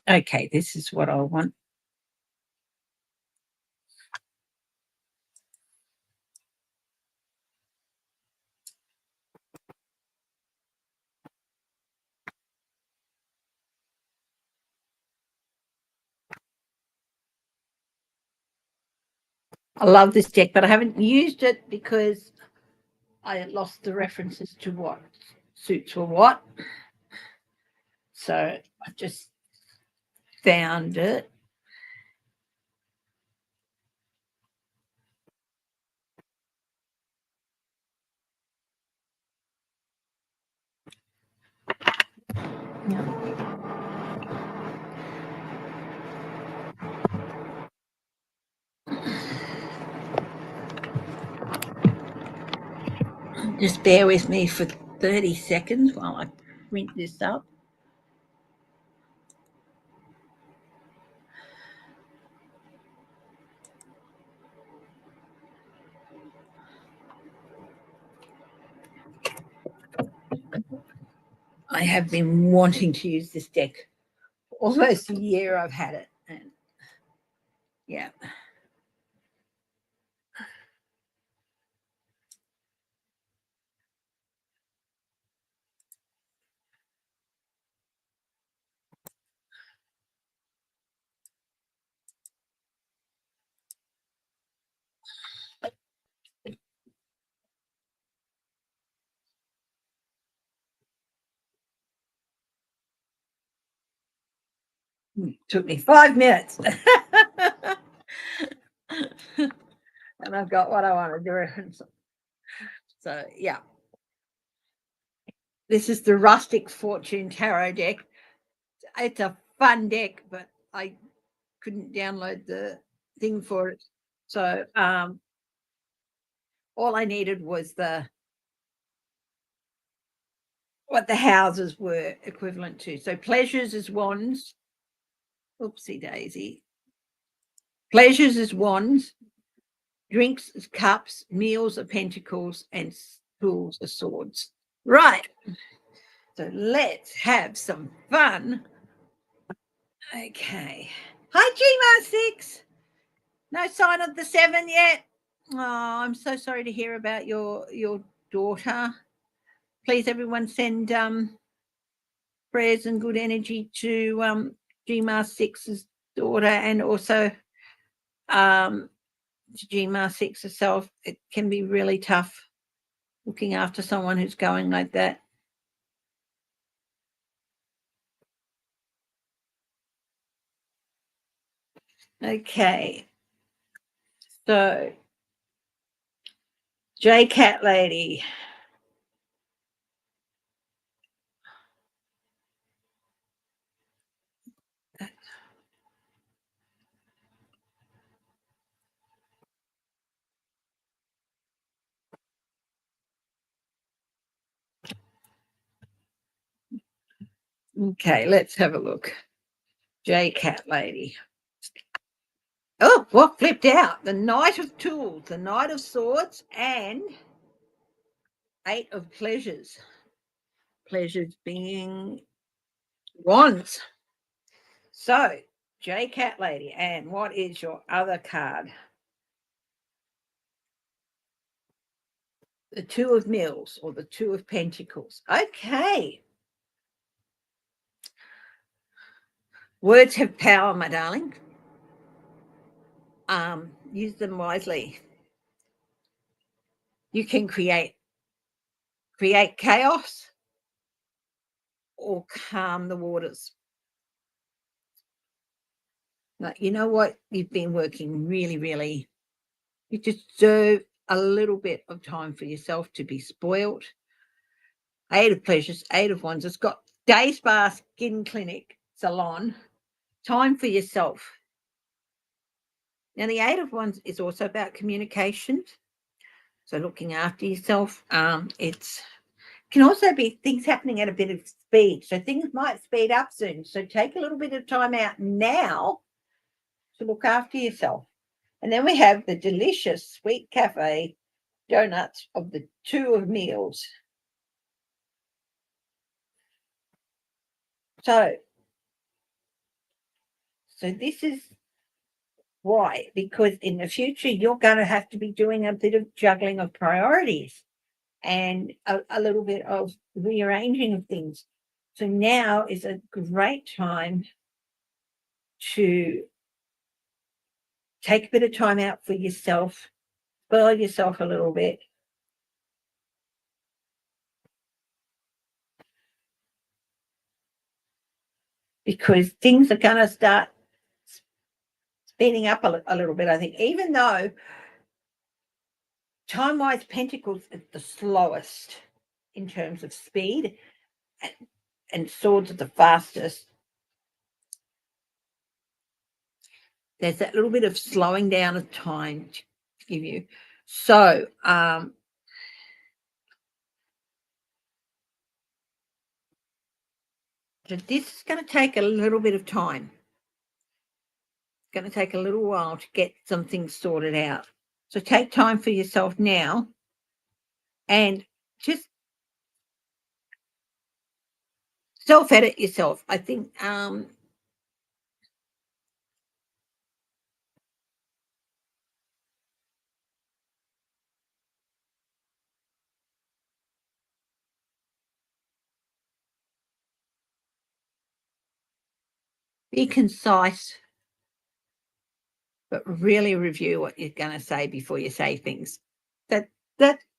Okay, this is what I want. I love this deck, but I haven't used it because I lost the references to what suits for what. So I just found it. Just bear with me for 30 seconds while I print this up. I have been wanting to use this deck for almost a year. I've had it, and yeah. It took me 5 minutes. And I've got what I want to do. So, yeah. This is the Rustic Fortune Tarot deck. It's a fun deck, but I couldn't download the thing for it. So, all I needed was what the houses were equivalent to. So, pleasures is wands. Oopsie daisy. Pleasures is wands. Drinks is cups. Meals are pentacles. And stools are swords. Right. So let's have some fun. Okay. Hi, Gma6. No sign of the 7 yet. Oh, I'm so sorry to hear about your daughter. Please, everyone, send prayers and good energy to Gma6's daughter, and also to Gma6 herself. It can be really tough looking after someone who's going like that. Okay. So J Cat Lady. Okay, let's have a look. J Cat Lady. Oh, what flipped out? The Knight of Tools, the Knight of Swords, and Eight of Pleasures. Pleasures being wands. So, J Cat Lady, and what is your other card? The Two of Mills or the Two of Pentacles. Okay. Words have power, my darling. Use them wisely. You can create chaos or calm the waters. Like, you know what? You've been working really, really. You deserve a little bit of time for yourself to be spoiled. Eight of Pleasures, Eight of Wands. It's got day spa, skin clinic, salon. Time for yourself. Now, the Eight of Wands is also about communication. So looking after yourself. It's can also be things happening at a bit of speed. So things might speed up soon. So take a little bit of time out now to look after yourself. And then we have the delicious sweet cafe donuts of the Two of Meals. So this is why, because in the future, you're going to have to be doing a bit of juggling of priorities and a little bit of rearranging of things. So now is a great time to take a bit of time out for yourself, spoil yourself a little bit. Because things are going to start speeding up a little bit, I think, even though time-wise Pentacles is the slowest in terms of speed and Swords are the fastest. There's that little bit of slowing down of time to give you. So this is going to take a little bit of time. It's going to take a little while to get some things sorted out. So take time for yourself now and just self-edit yourself. I think be concise, but really review what you're going to say before you say things. That's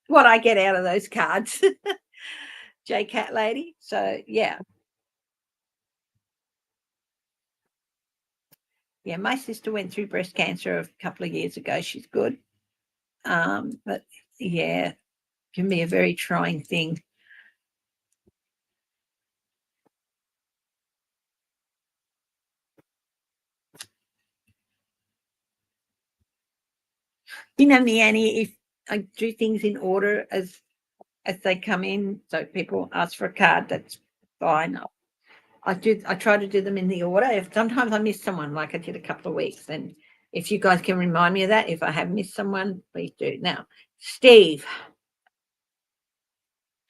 what I get out of those cards, J Cat Lady. So yeah, my sister went through breast cancer a couple of years ago. She's good, but yeah, can be a very trying thing. You know me, Annie, if I do things in order as they come in, so people ask for a card, that's fine. I try to do them in the order. If sometimes I miss someone, like I did a couple of weeks, and if you guys can remind me of that, if I have missed someone, please do. Now, Steve,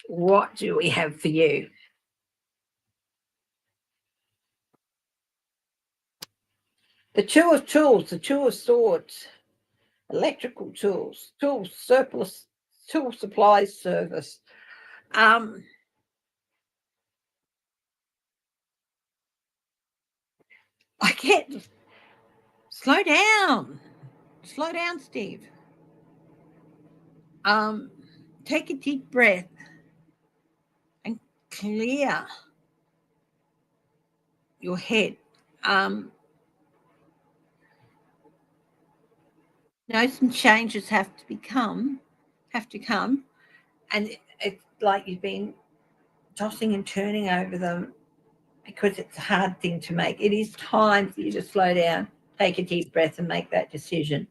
what do we have for you? The Two of Tools, the Two of Swords, electrical tools, tools surplus, tool supplies service. I get slow down, Steve. Take a deep breath and clear your head. Some changes have to become, have to come, and it's like you've been tossing and turning over them because it's a hard thing to make. It is time for you to slow down, take a deep breath, and make that decision.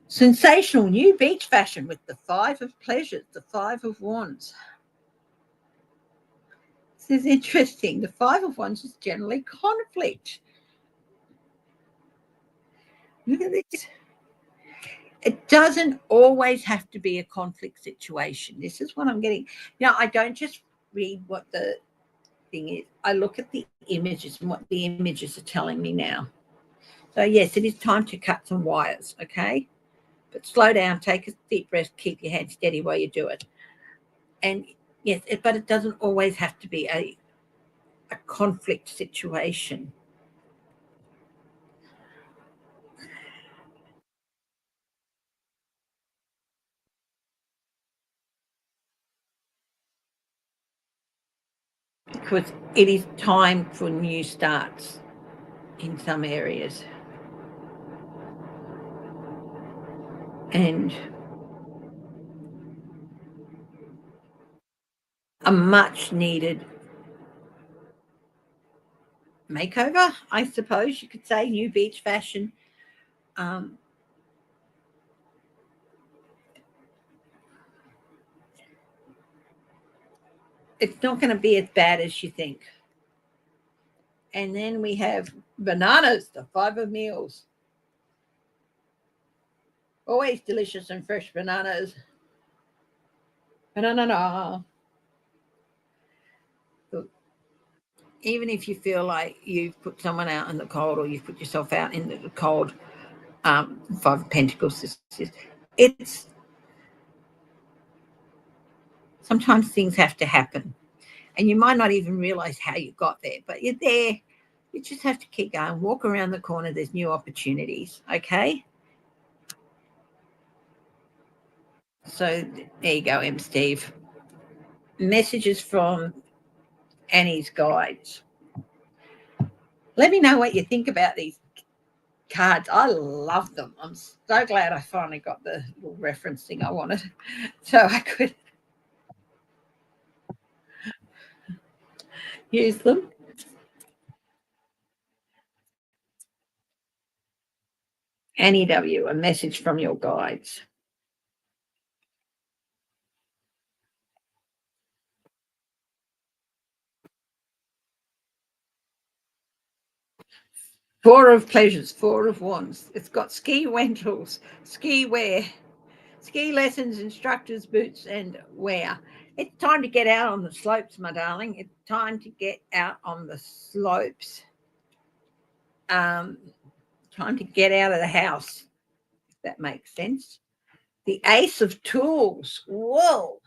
Sensational new beach fashion with the Five of Pleasures, the Five of Wands. This is interesting. The Five of Wands is generally conflict. Look at this. It doesn't always have to be a conflict situation. This is what I'm getting. Now, I don't just read what the thing is. I look at the images and what the images are telling me now. So, yes, it is time to cut some wires, okay? But slow down, take a deep breath, keep your hand steady while you do it. And yes, but it doesn't always have to be a conflict situation. Because it is time for new starts in some areas. And a much needed makeover, I suppose you could say, new beach fashion. It's not going to be as bad as you think. And then we have bananas, the Five of Meals. Always delicious and fresh bananas. Banana. Even if you feel like you've put someone out in the cold or you've put yourself out in the cold, Five of Pentacles, it's sometimes things have to happen. And you might not even realize how you got there, but you're there. You just have to keep going. Walk around the corner. There's new opportunities. Okay. So there you go, M. Steve. Messages from Annie's guides. Let me know what you think about these cards. I love them. I'm so glad I finally got the little reference thing I wanted so I could use them. Annie W., a message from your guides. Four of Pleasures, Four of Wands. It's got ski rentals, ski wear, ski lessons, instructors, boots, and wear. It's time to get out on the slopes, my darling. It's time to get out on the slopes. Time to get out of the house, if that makes sense. The Ace of Tools. Whoa.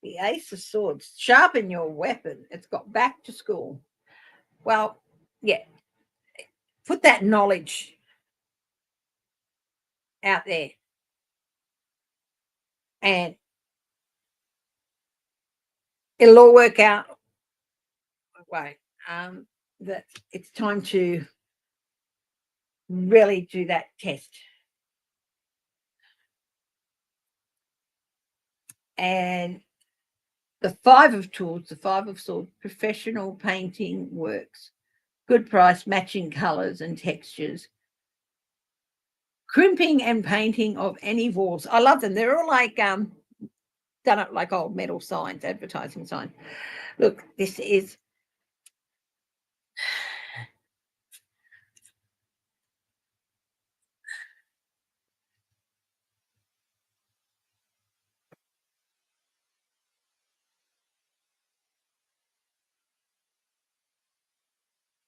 The Ace of Swords. Sharpen your weapon. It's got back to school. Well, yeah. Put that knowledge out there. And it'll all work out. Way. That it's time to really do that test. And the Five of Tools, the Five of Swords, professional painting works, good price, matching colors and textures, crimping and painting of any walls. I love them. They're all like done up like old metal signs, advertising signs. Look, this is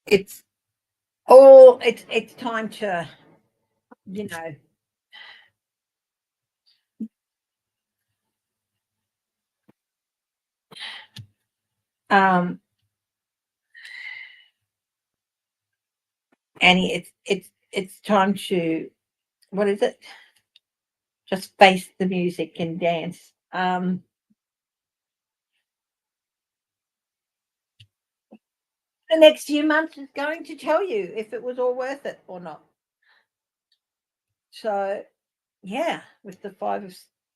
it's all it's time to, you know, um Annie, it's time to, what is it? Just face the music and dance. The next few months is going to tell you if it was all worth it or not. So, yeah, with the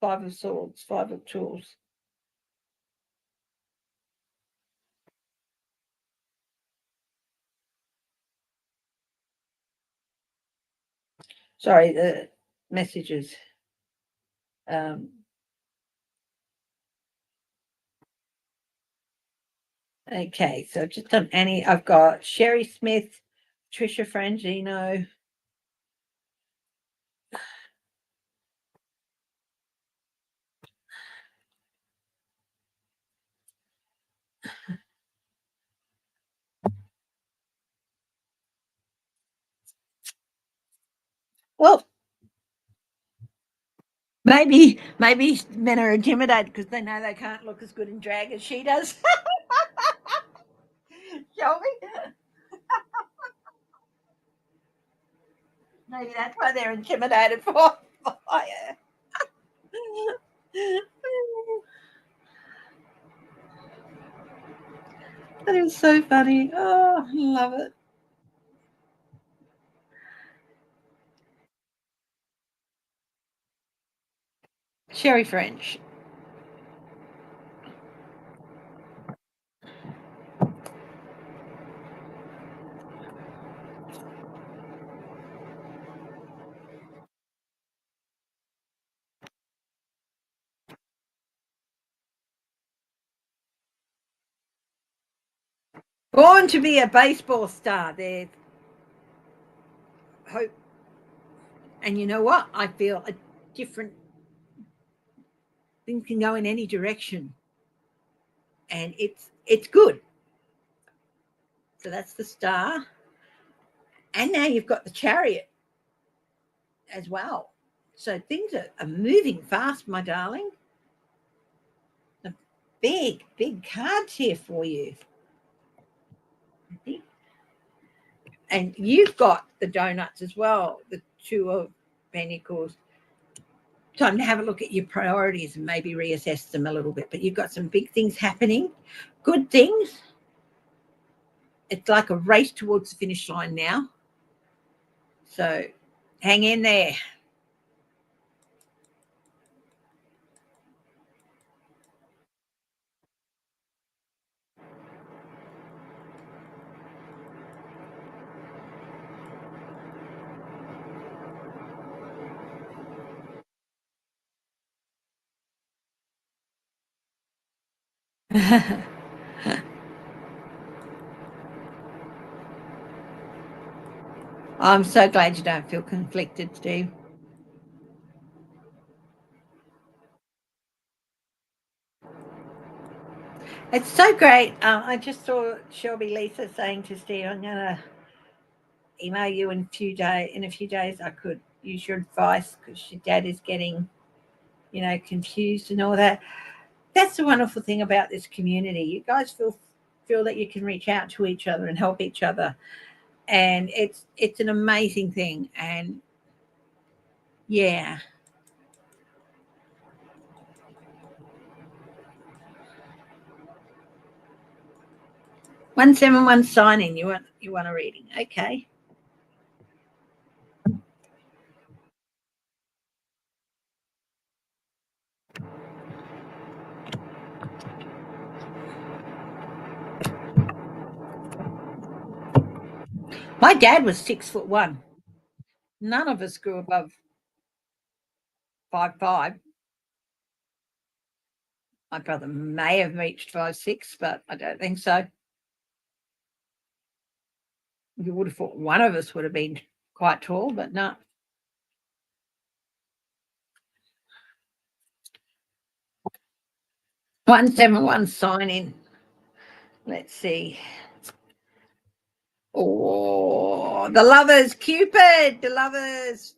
Five of Swords, Five of Tools. Sorry, the messages. Okay, so I've just done Annie. I've got Sherry Smith, Trisha Frangino. Well, maybe men are intimidated because they know they can't look as good in drag as she does. Shall we? Maybe that's why they're intimidated for fire. That is so funny. Oh, I love it. Sherry French. Born to be a baseball star. There's hope. And you know what? I feel a different thing can go in any direction. And it's good. So that's the star. And now you've got the chariot as well. So things are moving fast, my darling. The big cards here for you. And you've got the donuts as well, the Two of Pentacles. Time to have a look at your priorities and maybe reassess them a little bit. But you've got some big things happening, good things. It's like a race towards the finish line now. So hang in there. I'm so glad you don't feel conflicted, Steve. It's so great. I just saw Shelby Lisa saying to Steve, I'm going to email you in a few days. I could use your advice because your dad is getting, confused and all that. That's the wonderful thing about this community. You guys feel that you can reach out to each other and help each other, and it's an amazing thing. And yeah. 171 signing. You want a reading? Okay. My dad was 6'1". None of us grew above 5'5". My brother may have reached 5'6", but I don't think so. You would have thought one of us would have been quite tall, but no. One 171 sign in. Let's see. Oh, the lovers, Cupid, the lovers,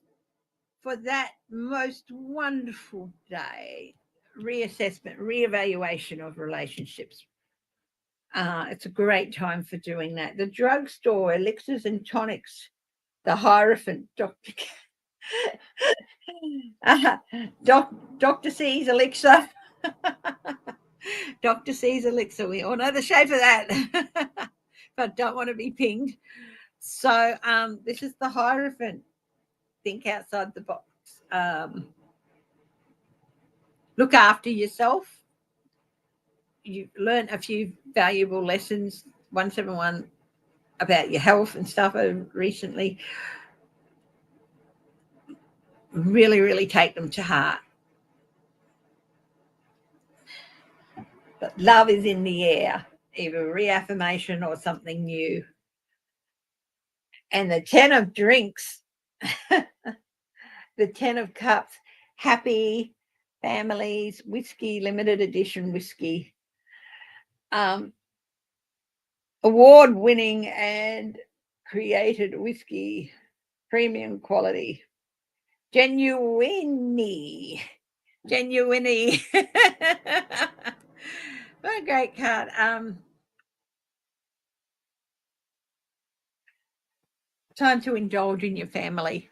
for that most wonderful day. Reassessment, reevaluation of relationships. It's a great time for doing that. The drugstore, elixirs and tonics, the Hierophant, Dr. C's elixir. Dr. C's elixir. We all know the shape of that, but don't want to be pinged. So this is the Hierophant. Think outside the box. look after yourself. You've learned a few valuable lessons, 171, about your health and stuff recently. Really, really take them to heart. But love is in the air, either reaffirmation or something new. And the 10 of drinks, the 10 of cups, happy families, whiskey, limited edition whiskey, award winning and created whiskey, premium quality, genuine. What a great card. Time to indulge in your family.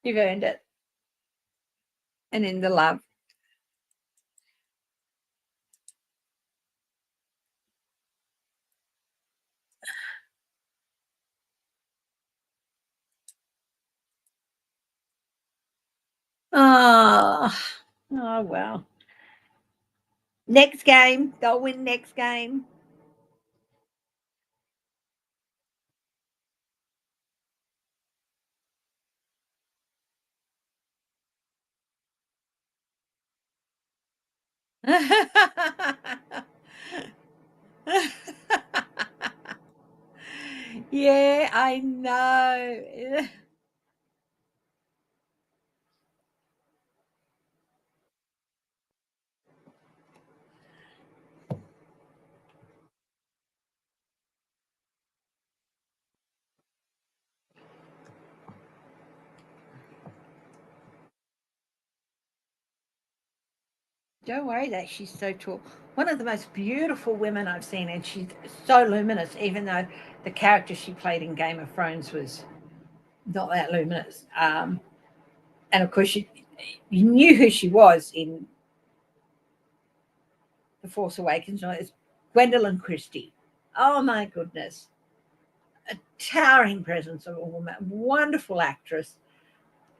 You've earned it. And in the love. Oh, well. Next game. They'll win next game. Yeah, I know. Don't worry that she's so tall. One of the most beautiful women I've seen, and she's so luminous, even though the character she played in Game of Thrones was not that luminous. And of course, you knew who she was in The Force Awakens. It's Gwendolyn Christie. Oh my goodness. A towering presence of a woman, wonderful actress.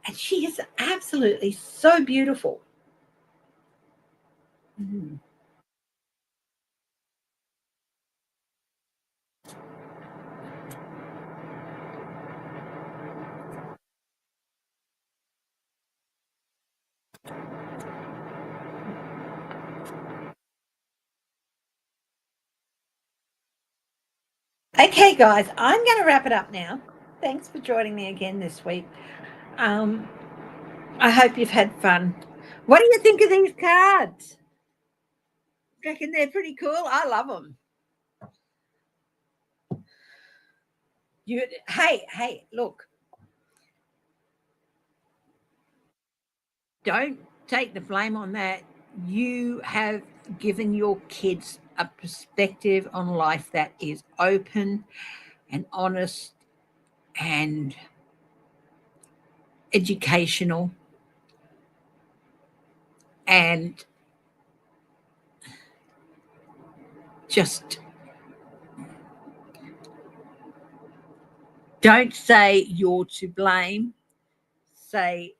And she is absolutely so beautiful. Mm. Okay, guys, I'm going to wrap it up now. Thanks for joining me again this week. I hope you've had fun. What do you think of these cards? Reckon they're pretty cool? I love them. Hey, look. Don't take the blame on that. You have given your kids a perspective on life that is open and honest and educational, and just don't say you're to blame. Say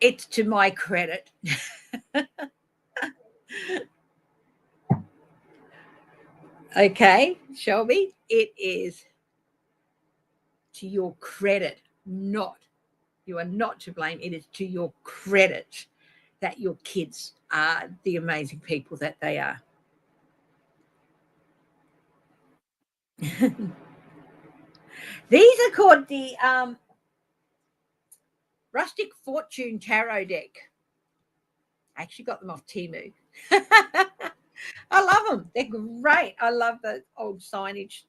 it's to my credit. Okay, Shelby, it is to your credit, not, you are not to blame. It is to your credit that your kids are the amazing people that they are. These are called the Rustic Fortune Tarot deck. I actually got them off Temu. I love them. They're great. I love the old signage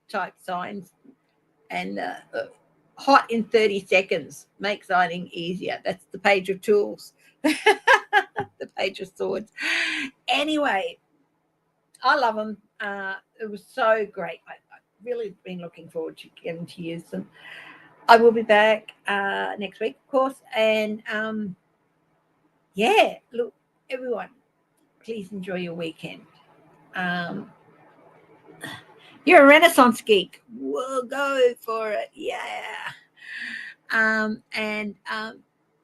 type signs. And hot in 30 seconds. Make signing easier. That's the page of tools. The page of swords. Anyway, I love them. It was so great. I really been looking forward to getting to use them. I will be back next week, of course. And yeah, look, everyone, please enjoy your weekend. You're a Renaissance geek. We'll go for it. Yeah. And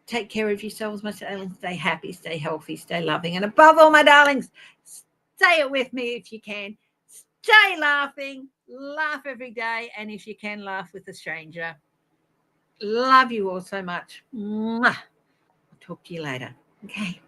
take care of yourselves, my darlings. Stay happy, stay healthy, stay loving. And above all, my darlings, stay it with me if you can. Stay laughing. Laugh every day. And if you can, laugh with a stranger. Love you all so much. Mwah. I'll talk to you later. Okay.